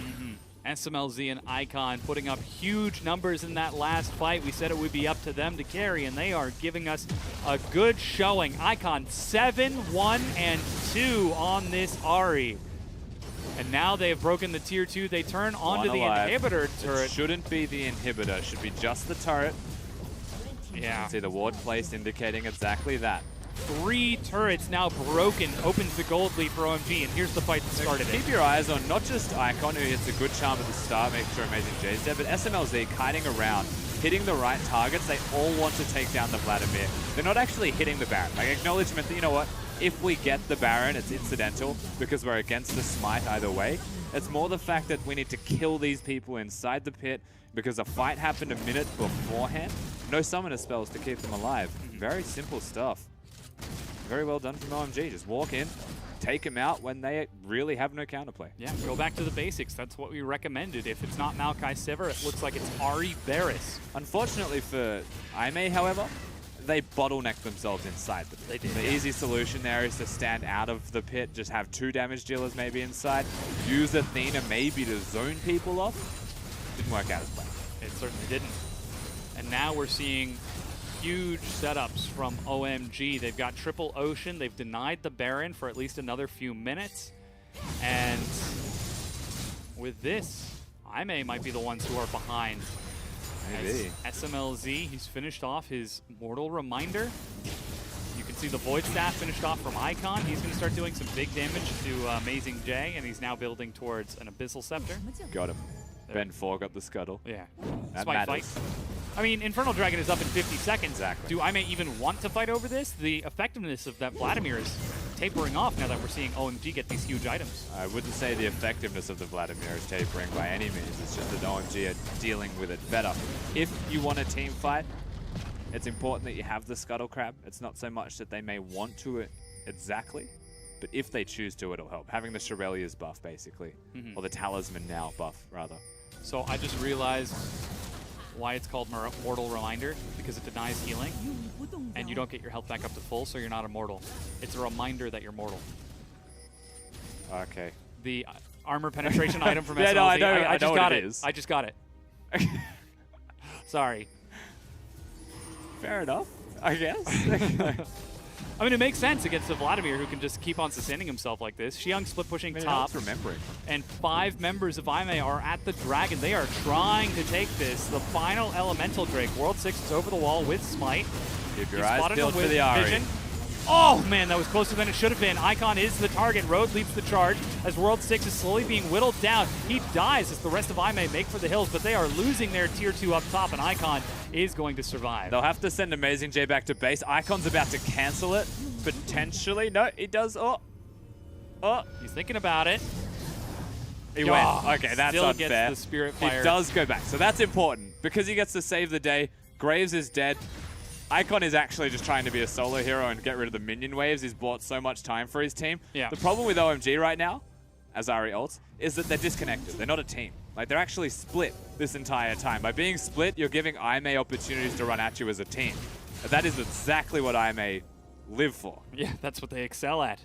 SMLZ and Icon putting up huge numbers in that last fight. We said it would be up to them to carry, and they are giving us a good showing. Icon 7-1-2 on this Ahri. And now they have broken the tier 2. They turn onto the inhibitor turret. It shouldn't be the inhibitor. It should be just the turret. Yeah. You can see the ward placed indicating exactly that. 3 turrets now broken, opens the gold lead for OMG, and here's the fight that started it. Keep your eyes on not just Icon, who hits a good charm at the start, making sure Amazing J's there, but SMLZ kiting around, hitting the right targets. They all want to take down the Vladimir. They're not actually hitting the Baron. Like, acknowledgement that, you know what, if we get the Baron, it's incidental because we're against the smite either way. It's more the fact that we need to kill these people inside the pit because a fight happened a minute beforehand. No summoner spells to keep them alive. Very simple stuff. Very well done from OMG. Just walk in, take them out when they really have no counterplay. Yeah, go back to the basics. That's what we recommended. If it's not Maokai Sivir, it looks like it's Ahri Varus. Unfortunately for Aimee, however, they bottleneck themselves inside the pit. The easy solution there is to stand out of the pit, just have 2 damage dealers maybe inside, use Athena maybe to zone people off. Didn't work out as planned. It certainly didn't. And now we're seeing huge setups from OMG. They've got triple Ocean. They've denied the Baron for at least another few minutes. And with this, Aimee might be the ones who are behind. Maybe. As SMLZ, he's finished off his Mortal Reminder. You can see the Void Staff finished off from Icon. He's going to start doing some big damage to Amazing J, and he's now building towards an Abyssal Scepter. Got him. Ben 4 got the scuttle. Yeah. That Fight. I mean, Infernal Dragon is up in 50 seconds. Exactly. Do Aimee even want to fight over this? The effectiveness of that Vladimir is tapering off now that we're seeing OMG get these huge items. I wouldn't say the effectiveness of the Vladimir is tapering by any means. It's just that OMG are dealing with it better. If you want a team fight, it's important that you have the Scuttle Crab. It's not so much that they may want to it exactly, but if they choose to, it'll help. Having the Shirelia's buff, basically. Or the Talisman now buff, rather. So I just realized why it's called Mortal Reminder, because it denies healing, and you don't get your health back up to full, so you're not immortal. It's a reminder that you're mortal. Okay. The armor penetration item from SLZ. Yeah, no, I know, I just know got what it. is. I just got it. Sorry. Fair enough, I guess. I mean, it makes sense against the Vladimir, who can just keep on sustaining himself like this. Xiang split pushing top. Remembering. And 5 members of Aimee are at the Dragon. They are trying to take this. The final Elemental Drake. World 6 is over the wall with Smite. Keep your eyes peeled for the Ahri. Oh man, that was closer than it should have been. Icon is the target. Road leads the charge as World 6 is slowly being whittled down. He dies as the rest of IMA make for the hills, but they are losing their tier 2 up top, and Icon is going to survive. They'll have to send Amazing J back to base. Icon's about to cancel it, potentially. No, he does. Oh. He's thinking about it. He went. Okay, that's still unfair. Gets the Spirit Fire. He does go back, so that's important because he gets to save the day. Graves is dead. Icon is actually just trying to be a solo hero and get rid of the minion waves. He's bought so much time for his team. Yeah. The problem with OMG right now, as Ari ults, is that they're disconnected. They're not a team. Like, they're actually split this entire time. By being split, you're giving IMA opportunities to run at you as a team. And that is exactly what IMA live for. Yeah, that's what they excel at.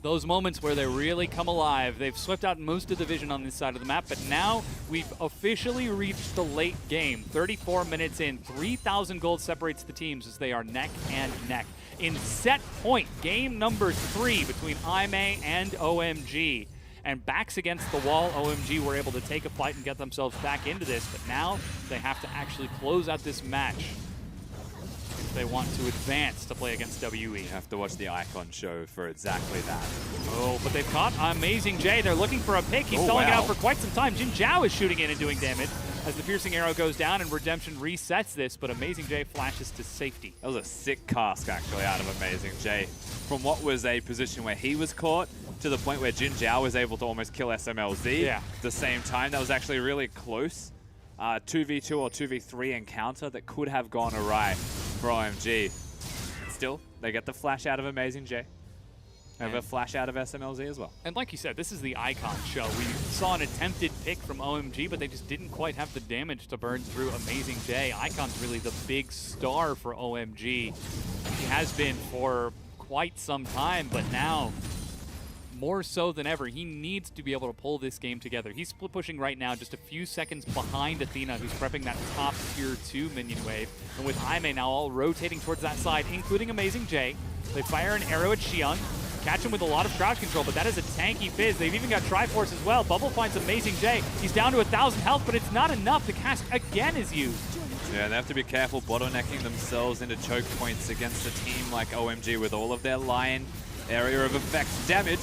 Those moments where they really come alive. They've swept out most of the vision on this side of the map, but now we've officially reached the late game. 34 minutes in, 3,000 gold separates the teams as they are neck and neck. In set point, game number 3 between IMA and OMG. And backs against the wall, OMG were able to take a fight and get themselves back into this, but now they have to actually close out this match if they want to advance to play against WE. You have to watch the Icon show for exactly that. Oh, but they've caught Amazing J. They're looking for a pick. He's stalling it out for quite some time. Jin Zhao is shooting in and doing damage as the piercing arrow goes down and Redemption resets this, but Amazing J flashes to safety. That was a sick cask, actually, out of Amazing J. From what was a position where he was caught to the point where Jin Zhao was able to almost kill SMLZ at the same time. That was actually really close. 2v2 or 2v3 encounter that could have gone awry for OMG. Still, they get the flash out of Amazing J. They have a flash out of SMLZ as well. And like you said, this is the Icon show. We saw an attempted pick from OMG, but they just didn't quite have the damage to burn through Amazing J. Icon's really the big star for OMG. He has been for quite some time, but now more so than ever, he needs to be able to pull this game together. He's split pushing right now just a few seconds behind Athena, who's prepping that top tier 2 minion wave. And with Aime now all rotating towards that side, including Amazing J, they fire an arrow at Xiang, catch him with a lot of crouch control, but that is a tanky Fizz. They've even got Triforce as well. Bubble finds Amazing J. He's down to 1,000 health, but it's not enough. The cask again is used. Yeah, they have to be careful bottlenecking themselves into choke points against a team like OMG with all of their Lion area of effect damage.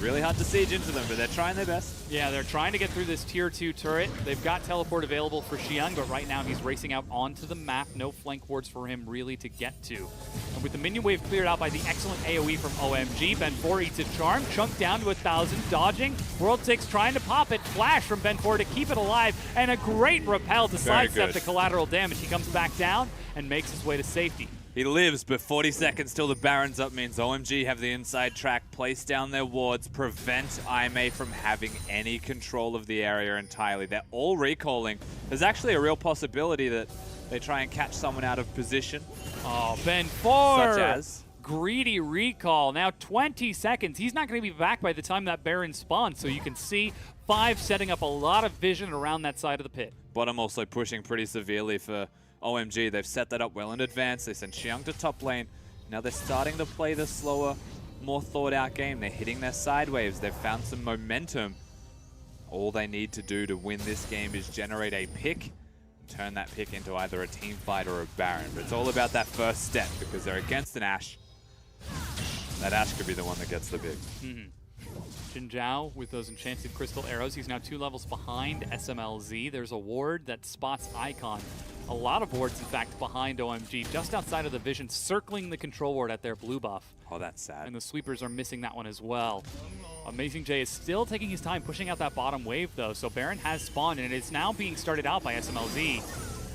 Really hard to siege into them, but they're trying their best. Yeah, they're trying to get through this tier 2 turret. They've got teleport available for Xiang, but right now he's racing out onto the map. No flank wards for him really to get to. And with the minion wave cleared out by the excellent AoE from OMG, Ben4 eats a charm, chunked down to 1,000, dodging. World 6 trying to pop it. Flash from Ben4 to keep it alive, and a great repel to sidestep the collateral damage. He comes back down and makes his way to safety. He lives, but 40 seconds till the Baron's up means OMG have the inside track, place down their wards, prevent IMA from having any control of the area entirely. They're all recalling. There's actually a real possibility that they try and catch someone out of position. Oh, Ben4! Such as? Greedy recall. Now 20 seconds. He's not going to be back by the time that Baron spawns, so you can see 5 setting up a lot of vision around that side of the pit. Bottom also pushing pretty severely for OMG. They've set that up well in advance. They sent Xiang to top lane. Now they're starting to play the slower, more thought out game. They're hitting their side waves. They've found some momentum. All they need to do to win this game is generate a pick, turn that pick into either a team fight or a Baron. But it's all about that first step because they're against an Ashe. That Ashe could be the one that gets the pick. Jin Zhao with those enchanted crystal arrows. He's now 2 levels behind SMLZ. There's a ward that spots Icon. A lot of wards, in fact, behind OMG, just outside of the vision, circling the control ward at their blue buff. Oh, that's sad. And the sweepers are missing that one as well. Amazing J is still taking his time pushing out that bottom wave, though, so Baron has spawned, and it's now being started out by SMLZ.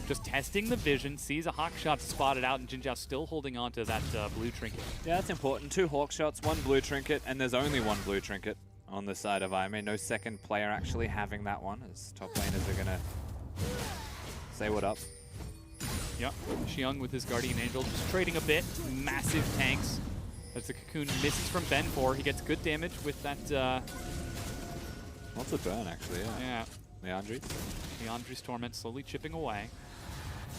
Just testing the vision, sees a hawk shot spotted out, and Jin Zhao still holding on to that blue trinket. Yeah, that's important. 2 hawk shots, 1 blue trinket, and there's only 1 blue trinket on the side of IMA. No second player actually having that one, as top laners are going to say what up. Yep, Xiang with his Guardian Angel just trading a bit. Massive tanks. As the Cocoon misses from Ben4, he gets good damage with that. Lots of burn, actually, yeah. Yeah. Leandri. Leandri's Torment slowly chipping away.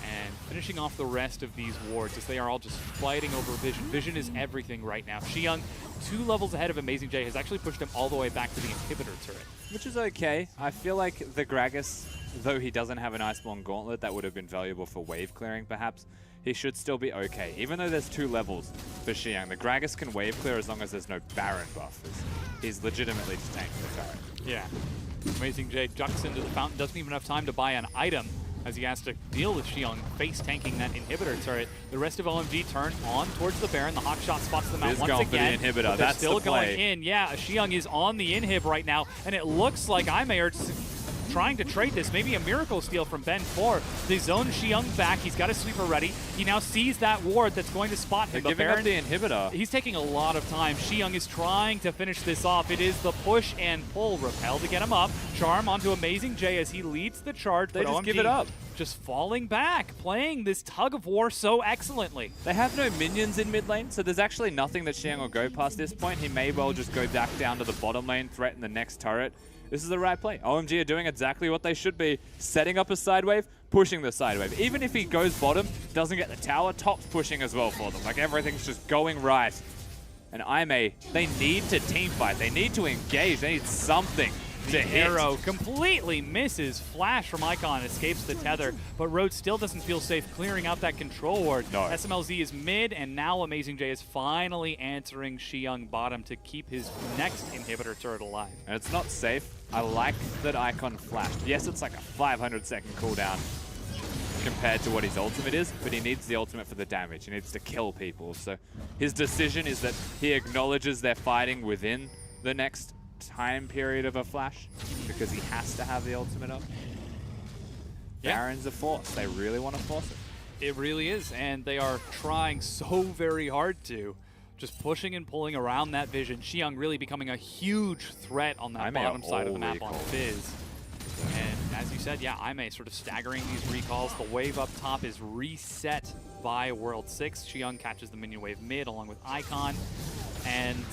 and finishing off the rest of these wards as they are all just fighting over Vision. Vision is everything right now. Xiyoung, 2 levels ahead of Amazing J, has actually pushed him all the way back to the inhibitor turret. Which is okay. I feel like the Gragas, though he doesn't have an Iceborne Gauntlet that would have been valuable for wave clearing perhaps, he should still be okay. Even though there's 2 levels for Xiyoung, the Gragas can wave clear as long as there's no Baron buff. He's legitimately just tanking the turret. Yeah. Amazing J ducks into the fountain, doesn't even have time to buy an item as he has to deal with Xiyoung face tanking that inhibitor turret. The rest of OMG turn on towards the Baron. The hawk shot spots them out once going again. for the inhibitor. They're That's still the play. going in. Yeah, Xiyoung is on the inhib right now, and it looks like Aimee are trying to trade this. Maybe a miracle steal from Ben 4. They zone Xiyoung back. He's got a sweeper ready. He now sees that ward that's going to spot him. They're giving up the inhibitor. He's taking a lot of time. Xiyoung is trying to finish this off. It is the push and pull. Repel to get him up. Charm onto Amazing J as he leads the charge. They but just OMG give it up. Just falling back, playing this tug of war so excellently. They have no minions in mid lane, so there's actually nothing that Xiyoung will go past this point. He may well just go back down to the bottom lane, threaten the next turret. This is the right play. OMG are doing exactly what they should be, setting up a side wave, pushing the side wave. Even if he goes bottom, doesn't get the tower, top's pushing as well for them. Like everything's just going right. And Aimee, they need to team fight. They need to engage. They need something to hit. Arrow completely misses. Flash from Icon escapes the tether, but Rhodes still doesn't feel safe clearing out that control ward. No. SMLZ is mid, and now Amazing J is finally answering Xiyoung bottom to keep his next inhibitor turret alive. And it's not safe. I like that Icon flashed. Yes, it's like a 500-second cooldown compared to what his ultimate is, but he needs the ultimate for the damage. He needs to kill people. So his decision is that he acknowledges they're fighting within the next time period of a flash because he has to have the ultimate up. Yeah. Baron's a force. They really want to force it. It really is, and they are trying so very hard to. Just pushing and pulling around that Vision. Xiyoung really becoming a huge threat on that bottom side of the map on Fizz. And as you said, yeah, Aimee sort of staggering these recalls. The wave up top is reset by World 6. Xiyoung catches the minion wave mid along with Icon. And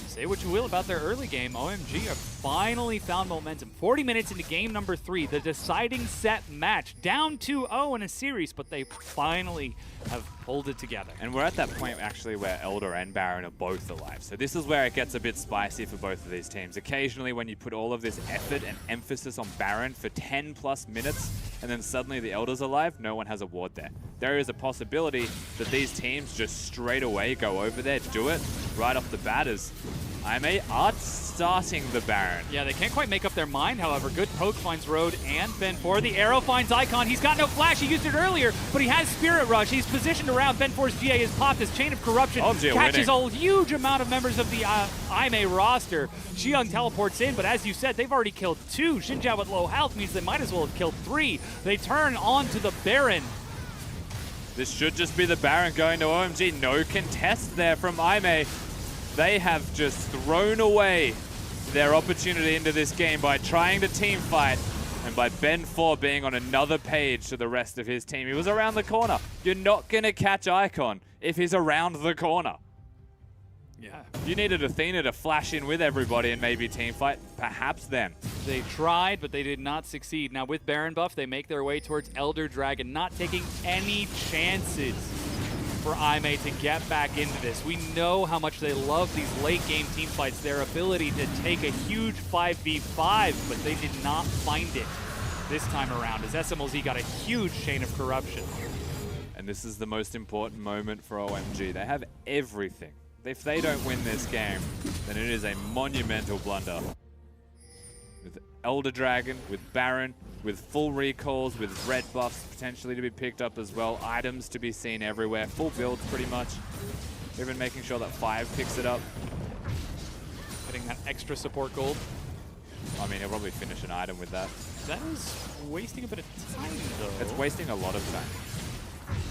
say what you will about their early game, OMG have finally found momentum. 40 minutes into game number 3, the deciding set match. Down 2-0 in a series, but they finally have pulled it together. And we're at that point actually where Elder and Baron are both alive. So this is where it gets a bit spicy for both of these teams. Occasionally when you put all of this effort and emphasis on Baron for 10 plus minutes and then suddenly the Elder's alive, no one has a ward there. There is a possibility that these teams just straight away go over there, do it right off the bat as Aimee are starting the Baron. Yeah, they can't quite make up their mind, however. Good poke finds Road and Ben 4. The arrow finds Icon. He's got no flash. He used it earlier, but he has Spirit Rush. He's positioned around. Ben 4's GA has popped his Chain of Corruption. Catches a huge amount of members of the Aimee roster. Xiyoung teleports in, but as you said, they've already killed 2. Xin Zhao with low health means they might as well have killed 3. They turn on to the Baron. This should just be the Baron going to OMG. No contest there from Aimee. They have just thrown away their opportunity into this game by trying to team fight and by Ben 4 being on another page to the rest of his team. He was around the corner. You're not going to catch Icon if he's around the corner. Yeah. You needed Athena to flash in with everybody and maybe team fight. Perhaps then. They tried, but they did not succeed. Now with Baron buff, they make their way towards Elder Dragon, not taking any chances for Aimee to get back into this. We know how much they love these late game team fights, their ability to take a huge 5v5, but they did not find it this time around as SMLZ got a huge Chain of Corruption. And this is the most important moment for OMG. They have everything. If they don't win this game, then it is a monumental blunder. With Elder Dragon, with Baron, with full recalls, with red buffs potentially to be picked up as well, items to be seen everywhere, full builds pretty much. Even making sure that 5 picks it up. Getting that extra support gold. I mean, he'll probably finish an item with that. That is wasting a bit of time, though. It's wasting a lot of time.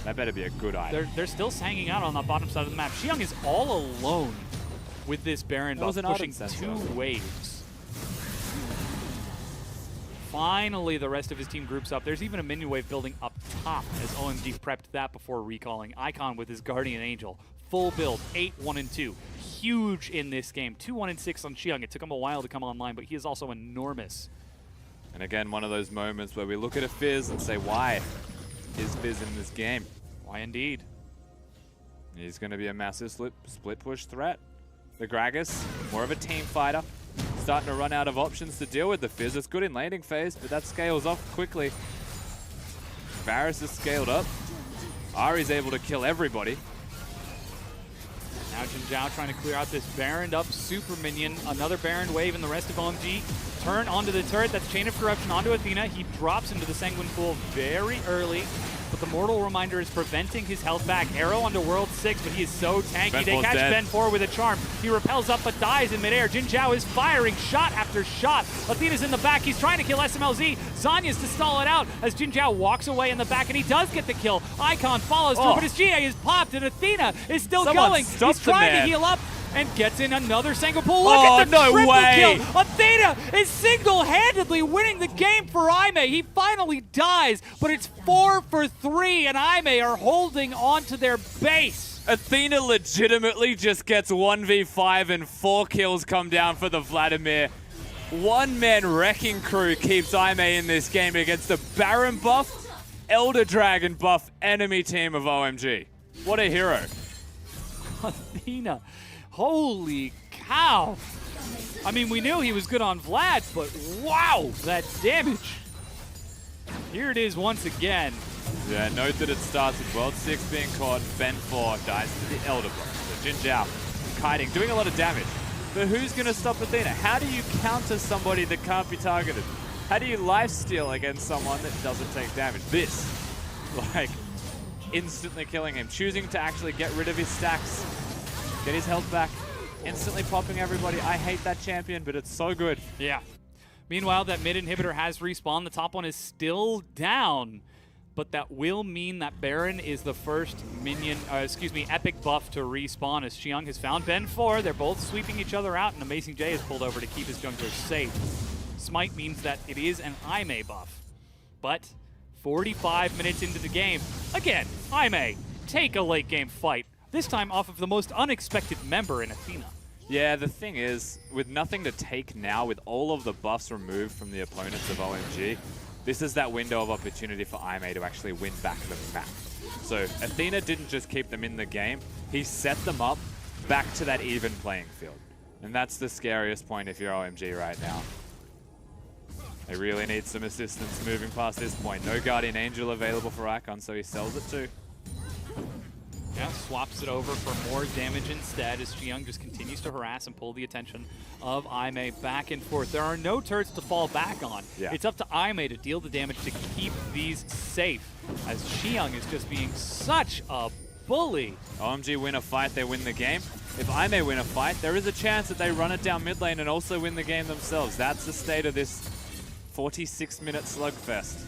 That better be a good item. They're still hanging out on the bottom side of the map. Xiyoung is all alone with this Baron buff, pushing 2 waves. Finally, the rest of his team groups up. There's even a minion wave building up top as OMG prepped that before recalling. Icon with his Guardian Angel. Full build, 8-1-2. Huge in this game. 2-1-6 on Xiyoung. It took him a while to come online, but he is also enormous. And again, one of those moments where we look at a Fizz and say, why is Fizz in this game? Why indeed? He's going to be a massive split push threat. The Gragas, more of a team fighter, starting to run out of options to deal with the Fizz. It's good in laning phase, but that scales off quickly. Varus is scaled up. Ari's able to kill everybody. Now Jin Zhao trying to clear out this Baroned up super minion. Another Baron wave and the rest of OMG turn onto the turret. That's Chain of Corruption onto Athena. He drops into the Sanguine Pool very early, but the Mortal Reminder is preventing his health back. Arrow onto World 6, but he is so tanky. They catch Ben 4 with a charm. He repels up but dies in midair. Jin Zhao is firing shot after shot. Athena's in the back. He's trying to kill SMLZ. Zanya's to stall it out as Jin Zhao walks away in the back, and he does get the kill. Icon follows through, but his GA is popped, and Athena is still going. He's trying to heal up and gets in another Sanguine Pool. Look at the triple kill. Athena is single-handedly winning the game for Aimee. He finally dies, but it's 4 for 3, and Aimee are holding on to their base. Athena legitimately just gets 1v5 and 4 kills come down for the Vladimir. One-man wrecking crew keeps Aimee in this game against the Baron buff, Elder Dragon buff enemy team of OMG. What a hero. Athena. Holy cow. I mean, we knew he was good on Vlad, but wow, that damage. Here it is once again. Yeah, note that it starts with World 6 being caught, Ben 4 dies to the Elder Block. So Jin Zhao, kiting, doing a lot of damage. But who's going to stop Athena? How do you counter somebody that can't be targeted? How do you lifesteal against someone that doesn't take damage? This, like, instantly killing him, choosing to actually get rid of his stacks, get his health back, instantly popping everybody. I hate that champion, but it's so good. Yeah. Meanwhile, that mid inhibitor has respawned. The top one is still down, but that will mean that Baron is the first minion, epic buff to respawn as Xiang has found Ben 4. They're both sweeping each other out, and Amazing J is pulled over to keep his jungler safe. Smite means that it is an Aimee buff. But 45 minutes into the game, again, Aimee, take a late game fight. This time off of the most unexpected member in Athena. Yeah, the thing is, with nothing to take now, with all of the buffs removed from the opponents of OMG, this is that window of opportunity for Aimee to actually win back the map. So Athena didn't just keep them in the game, he set them up back to that even playing field. And that's the scariest point if you're OMG right now. They really need some assistance moving past this point. No Guardian Angel available for Icon, so he sells it too. Yeah, swaps it over for more damage instead as Xiang just continues to harass and pull the attention of Aimee back and forth. There are no turrets to fall back on. Yeah. It's up to Aimee to deal the damage to keep these safe as Xiang is just being such a bully. OMG win a fight, they win the game. If Aimee win a fight, there is a chance that they run it down mid lane and also win the game themselves. That's the state of this 46-minute slugfest.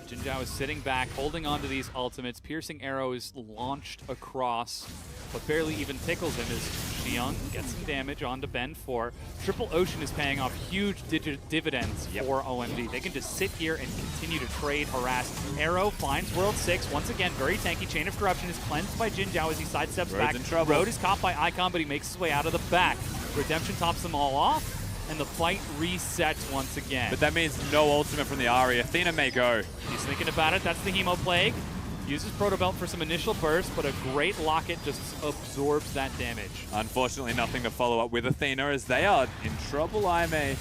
Jin Zhao is sitting back, holding on to these ultimates. Piercing Arrow is launched across, but barely even tickles him as Xiang gets some damage onto Ben 4. Triple Ocean is paying off huge dividends for OMG. They can just sit here and continue to trade, harass. Arrow finds World 6. Once again, very tanky. Chain of Corruption is cleansed by Jin Zhao as he sidesteps back. In trouble. Road is caught by Icon, but he makes his way out of the back. Redemption tops them all off, and the fight resets once again. But that means no ultimate from the Ahri. Athena may go. He's thinking about it. That's the Hemo Plague. Uses Proto Belt for some initial burst, but a great Locket just absorbs that damage. Unfortunately, nothing to follow up with Athena as they are in trouble, Aimee.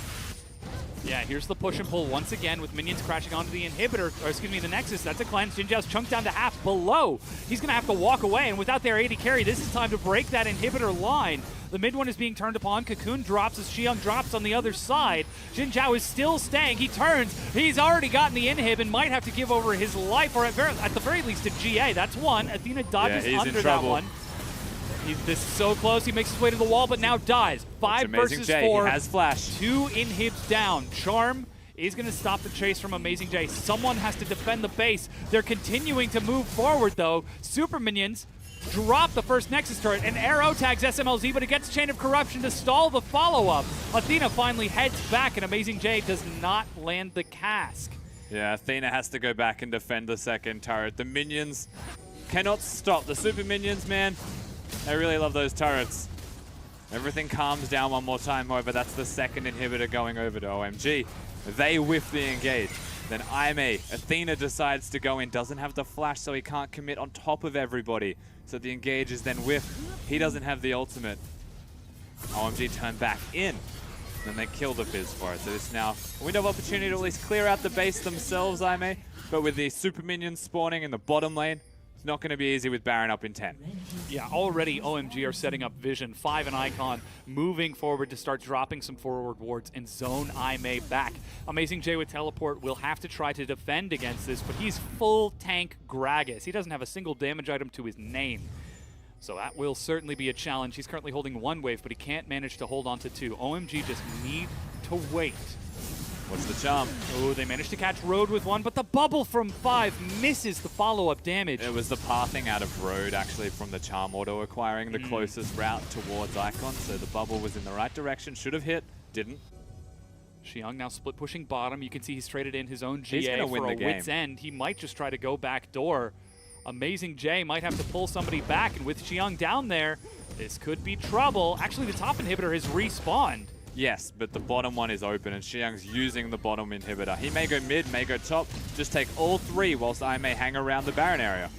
Yeah, here's the push and pull once again with minions crashing onto the inhibitor, or excuse me, the Nexus. That's a cleanse. Jin Zhao's chunked down to half below. He's going to have to walk away, and without their AD carry, this is time to break that inhibitor line. The mid one is being turned upon. Cocoon drops as Xiang drops on the other side. Jin Zhao is still staying. He turns. He's already gotten the inhib and might have to give over his life, or at the very least a GA. That's one. Athena dodges under that one. This is so close. He makes his way to the wall, but now dies. 5 versus 4. He has flash. 2 inhibs down. Charm is going to stop the chase from Amazing J. Someone has to defend the base. They're continuing to move forward, though. Super Minions drop the first Nexus turret, and Arrow tags SMLZ, but it gets Chain of Corruption to stall the follow-up. Athena finally heads back, and Amazing J does not land the cask. Yeah, Athena has to go back and defend the second turret. The minions cannot stop. The super minions, man, I really love those turrets. Everything calms down one more time, however, that's the second inhibitor going over to OMG. They whiff the engage. Then Aime, Athena decides to go in, doesn't have the flash, so he can't commit on top of everybody. So the engage is then whiffed. He doesn't have the ultimate. OMG turn back in. Then they kill the Fizz for it. So it's now a window of opportunity to at least clear out the base themselves, Aime. But with the super minions spawning in the bottom lane, it's not going to be easy with Baron up in 10. Yeah, already OMG are setting up Vision. 5 and Icon moving forward to start dropping some forward wards and zone Aime back. Amazing J with Teleport will have to try to defend against this, but he's full tank Gragas. He doesn't have a single damage item to his name. So that will certainly be a challenge. He's currently holding 1 wave, but he can't manage to hold on to 2. OMG just need to wait. What's the charm? Oh, they managed to catch Road with 1, but the bubble from 5 misses the follow-up damage. It was the pathing out of Road, actually, from the charm auto-acquiring the closest route towards Icon, so the bubble was in the right direction. Should have hit, didn't. Xiang now split pushing bottom. You can see he's traded in his own GA He's gonna win for the a game. wit's end. He might just try to go back door. Amazing J might have to pull somebody back, and with Xiang down there, this could be trouble. Actually, the top inhibitor has respawned. Yes, but the bottom one is open, and Xiang's using the bottom inhibitor. He may go mid, may go top, just take all 3 whilst I may hang around the Baron area.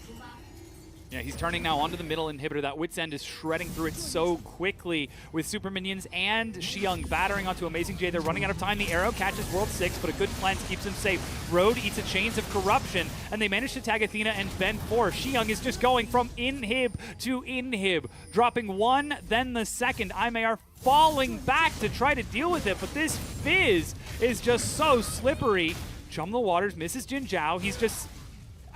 Yeah, he's turning now onto the middle inhibitor. That Wit's End is shredding through it so quickly with Super Minions and Xiang battering onto Amazing J. They're running out of time. The arrow catches World 6, but a good cleanse keeps him safe. Road eats a Chains of Corruption, and they manage to tag Athena and Ben 4. Xiang is just going from inhib to inhib, dropping 1, then the second. Aime are falling back to try to deal with it, but this Fizz is just so slippery. Chum the Waters misses Jin Zhao. He's just...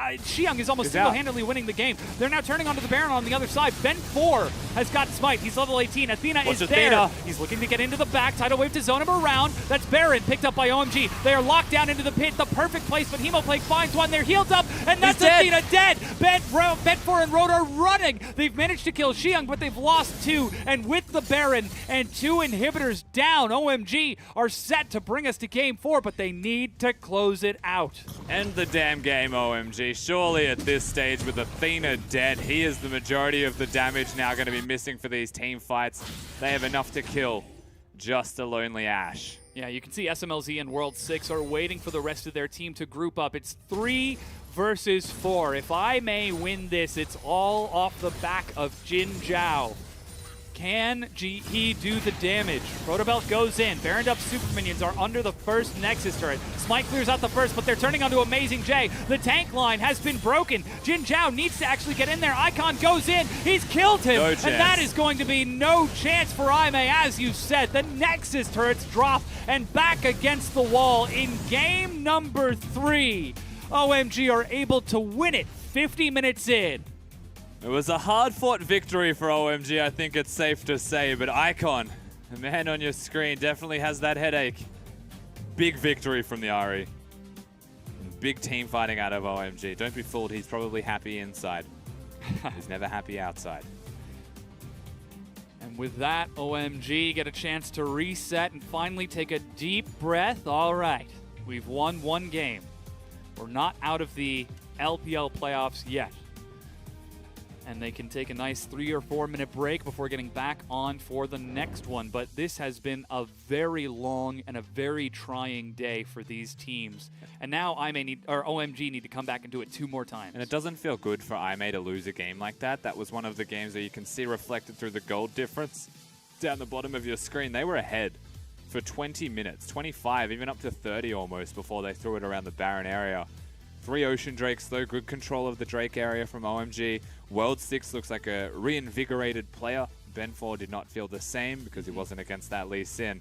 Xiang is almost single-handedly winning the game. They're now turning onto the Baron on the other side. Ben 4 has got Smite. He's level 18. Athena is there. He's looking to get into the back. Tidal Wave to zone him around. That's Baron picked up by OMG. They are locked down into the pit. The perfect place, but Hemoplague finds one. They're healed up, and that's Athena dead. Ben 4 and Road are running. They've managed to kill Xiang, but they've lost 2. And with the Baron and 2 inhibitors down, OMG are set to bring us to game 4, but they need to close it out. End the damn game, OMG. Surely at this stage, with Athena dead, he is the majority of the damage now going to be missing for these team fights. They have enough to kill just a lonely Ashe. Yeah, you can see SMLZ and World 6 are waiting for the rest of their team to group up. It's 3 versus 4. If I may win this, it's all off the back of Jin Zhao. Can he do the damage? Protobelt goes in. Baroned up Super Minions are under the first Nexus turret. Smite clears out the first, but they're turning onto Amazing J. The tank line has been broken. Jin Zhao needs to actually get in there. Icon goes in. He's killed him. No chance. And that is going to be no chance for Aime, as you said. The Nexus turrets drop and back against the wall in game number 3. OMG are able to win it 50 minutes in. It was a hard-fought victory for OMG, I think it's safe to say, but Icon, the man on your screen, definitely has that headache. Big victory from the Ari. Big team fighting out of OMG. Don't be fooled, he's probably happy inside. He's never happy outside. And with that, OMG get a chance to reset and finally take a deep breath. All right, we've won 1 game. We're not out of the LPL playoffs yet. And they can take a nice 3 or 4 minute break before getting back on for the next one. But this has been a very long and a very trying day for these teams. And now OMG need to come back and do it 2 more times. And it doesn't feel good for Aime to lose a game like that. That was one of the games that you can see reflected through the gold difference down the bottom of your screen. They were ahead for 20 minutes, 25, even up to 30 almost before they threw it around the Baron area. 3 Ocean Drakes though, good control of the Drake area from OMG. World 6 looks like a reinvigorated player. Ben 4 did not feel the same because he wasn't against that Lee Sin.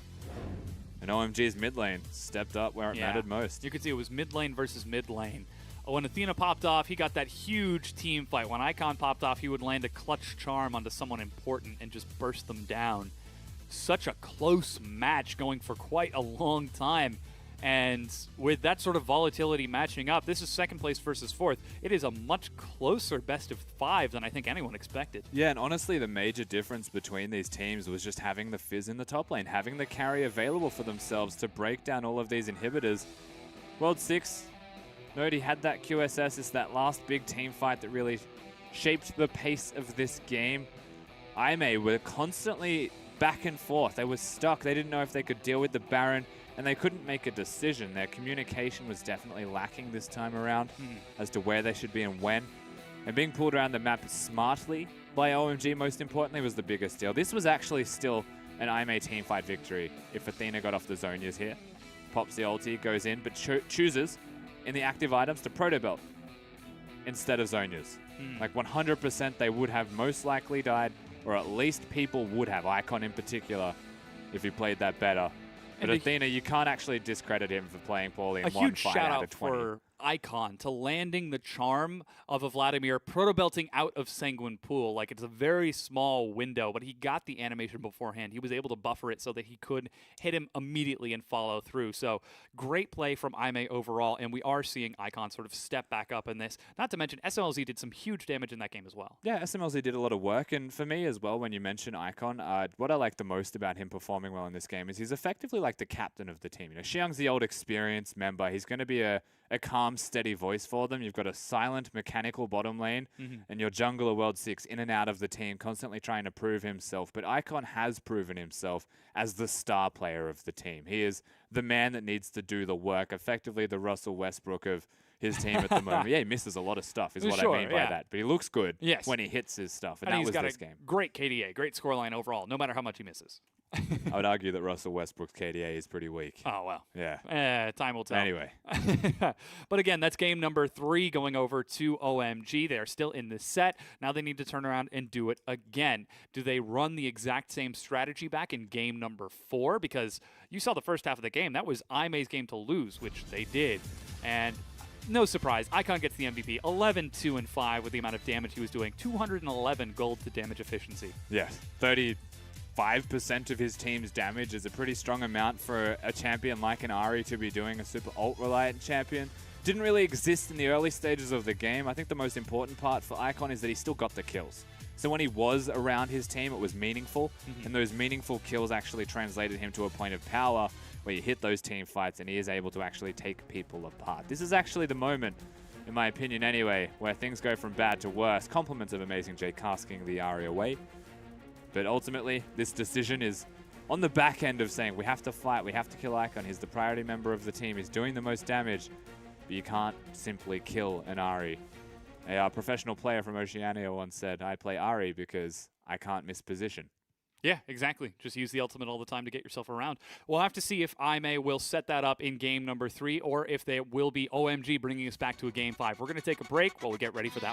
And OMG's mid lane stepped up where it mattered most. You could see it was mid lane versus mid lane. When Athena popped off, he got that huge team fight. When Icon popped off, he would land a clutch charm onto someone important and just burst them down. Such a close match going for quite a long time. And with that sort of volatility matching up, this is 2nd place versus 4th. It is a much closer best of 5 than I think anyone expected. Yeah, and honestly, the major difference between these teams was just having the Fizz in the top lane, having the carry available for themselves to break down all of these inhibitors. World 6, he had that QSS. It's that last big team fight that really shaped the pace of this game. Aime were constantly back and forth. They were stuck. They didn't know if they could deal with the Baron, and they couldn't make a decision. Their communication was definitely lacking this time around as to where they should be and when. And being pulled around the map smartly by OMG, most importantly, was the biggest deal. This was actually still an IMA teamfight victory if Athena got off the Zonias here. Pops the ulti, goes in, but chooses in the active items to Proto Belt instead of Zonias. Like 100% they would have most likely died, or at least people would have, Icon in particular, if he played that better. But Athena, you can't actually discredit him for playing poorly in one fight out of 20. For Icon to landing the charm of a Vladimir proto-belting out of Sanguine Pool. Like, it's a very small window, but he got the animation beforehand. He was able to buffer it so that he could hit him immediately and follow through. So great play from Aime overall, and we are seeing Icon sort of step back up in this. Not to mention, SMLZ did some huge damage in that game as well. Yeah, SMLZ did a lot of work, and for me as well, when you mention Icon, what I like the most about him performing well in this game is he's effectively like the captain of the team. You know, Xiang's the old experienced member. He's going to be a calm, steady voice for them. You've got a silent, mechanical bottom lane, and your jungler World 6 in and out of the team, constantly trying to prove himself. But Icon has proven himself as the star player of the team. He is the man that needs to do the work, effectively the Russell Westbrook of his team at the moment. Yeah, he misses a lot of stuff, is what I mean by that. But he looks good when he hits his stuff, and that was this game. Great KDA, great scoreline overall, no matter how much he misses. I would argue that Russell Westbrook's KDA is pretty weak. Oh, well. Yeah. Time will tell. Anyway. But again, that's game number 3 going over to OMG. They are still in this set. Now they need to turn around and do it again. Do they run the exact same strategy back in game number 4? Because you saw the first half of the game. That was Aime's game to lose, which they did. And no surprise, Icon gets the MVP. 11, 2, and 5 with the amount of damage he was doing. 211 gold to damage efficiency. Yes, 35% of his team's damage is a pretty strong amount for a champion like an Ahri to be doing, a super ult-reliant champion. Didn't really exist in the early stages of the game. I think the most important part for Icon is that he still got the kills. So when he was around his team, it was meaningful, and those meaningful kills actually translated him to a point of power where you hit those team fights and he is able to actually take people apart. This is actually the moment, in my opinion anyway, where things go from bad to worse. Compliments of Amazing J casking the Ahri away. But ultimately, this decision is on the back end of saying we have to fight, we have to kill Icon. He's the priority member of the team. He's doing the most damage, but you can't simply kill an Ahri. A professional player from Oceania once said, I play Ahri because I can't miss position. Yeah, exactly. Just use the ultimate all the time to get yourself around. We'll have to see if Aime will set that up in game number 3 or if they will be OMG bringing us back to a game 5. We're going to take a break while we get ready for that.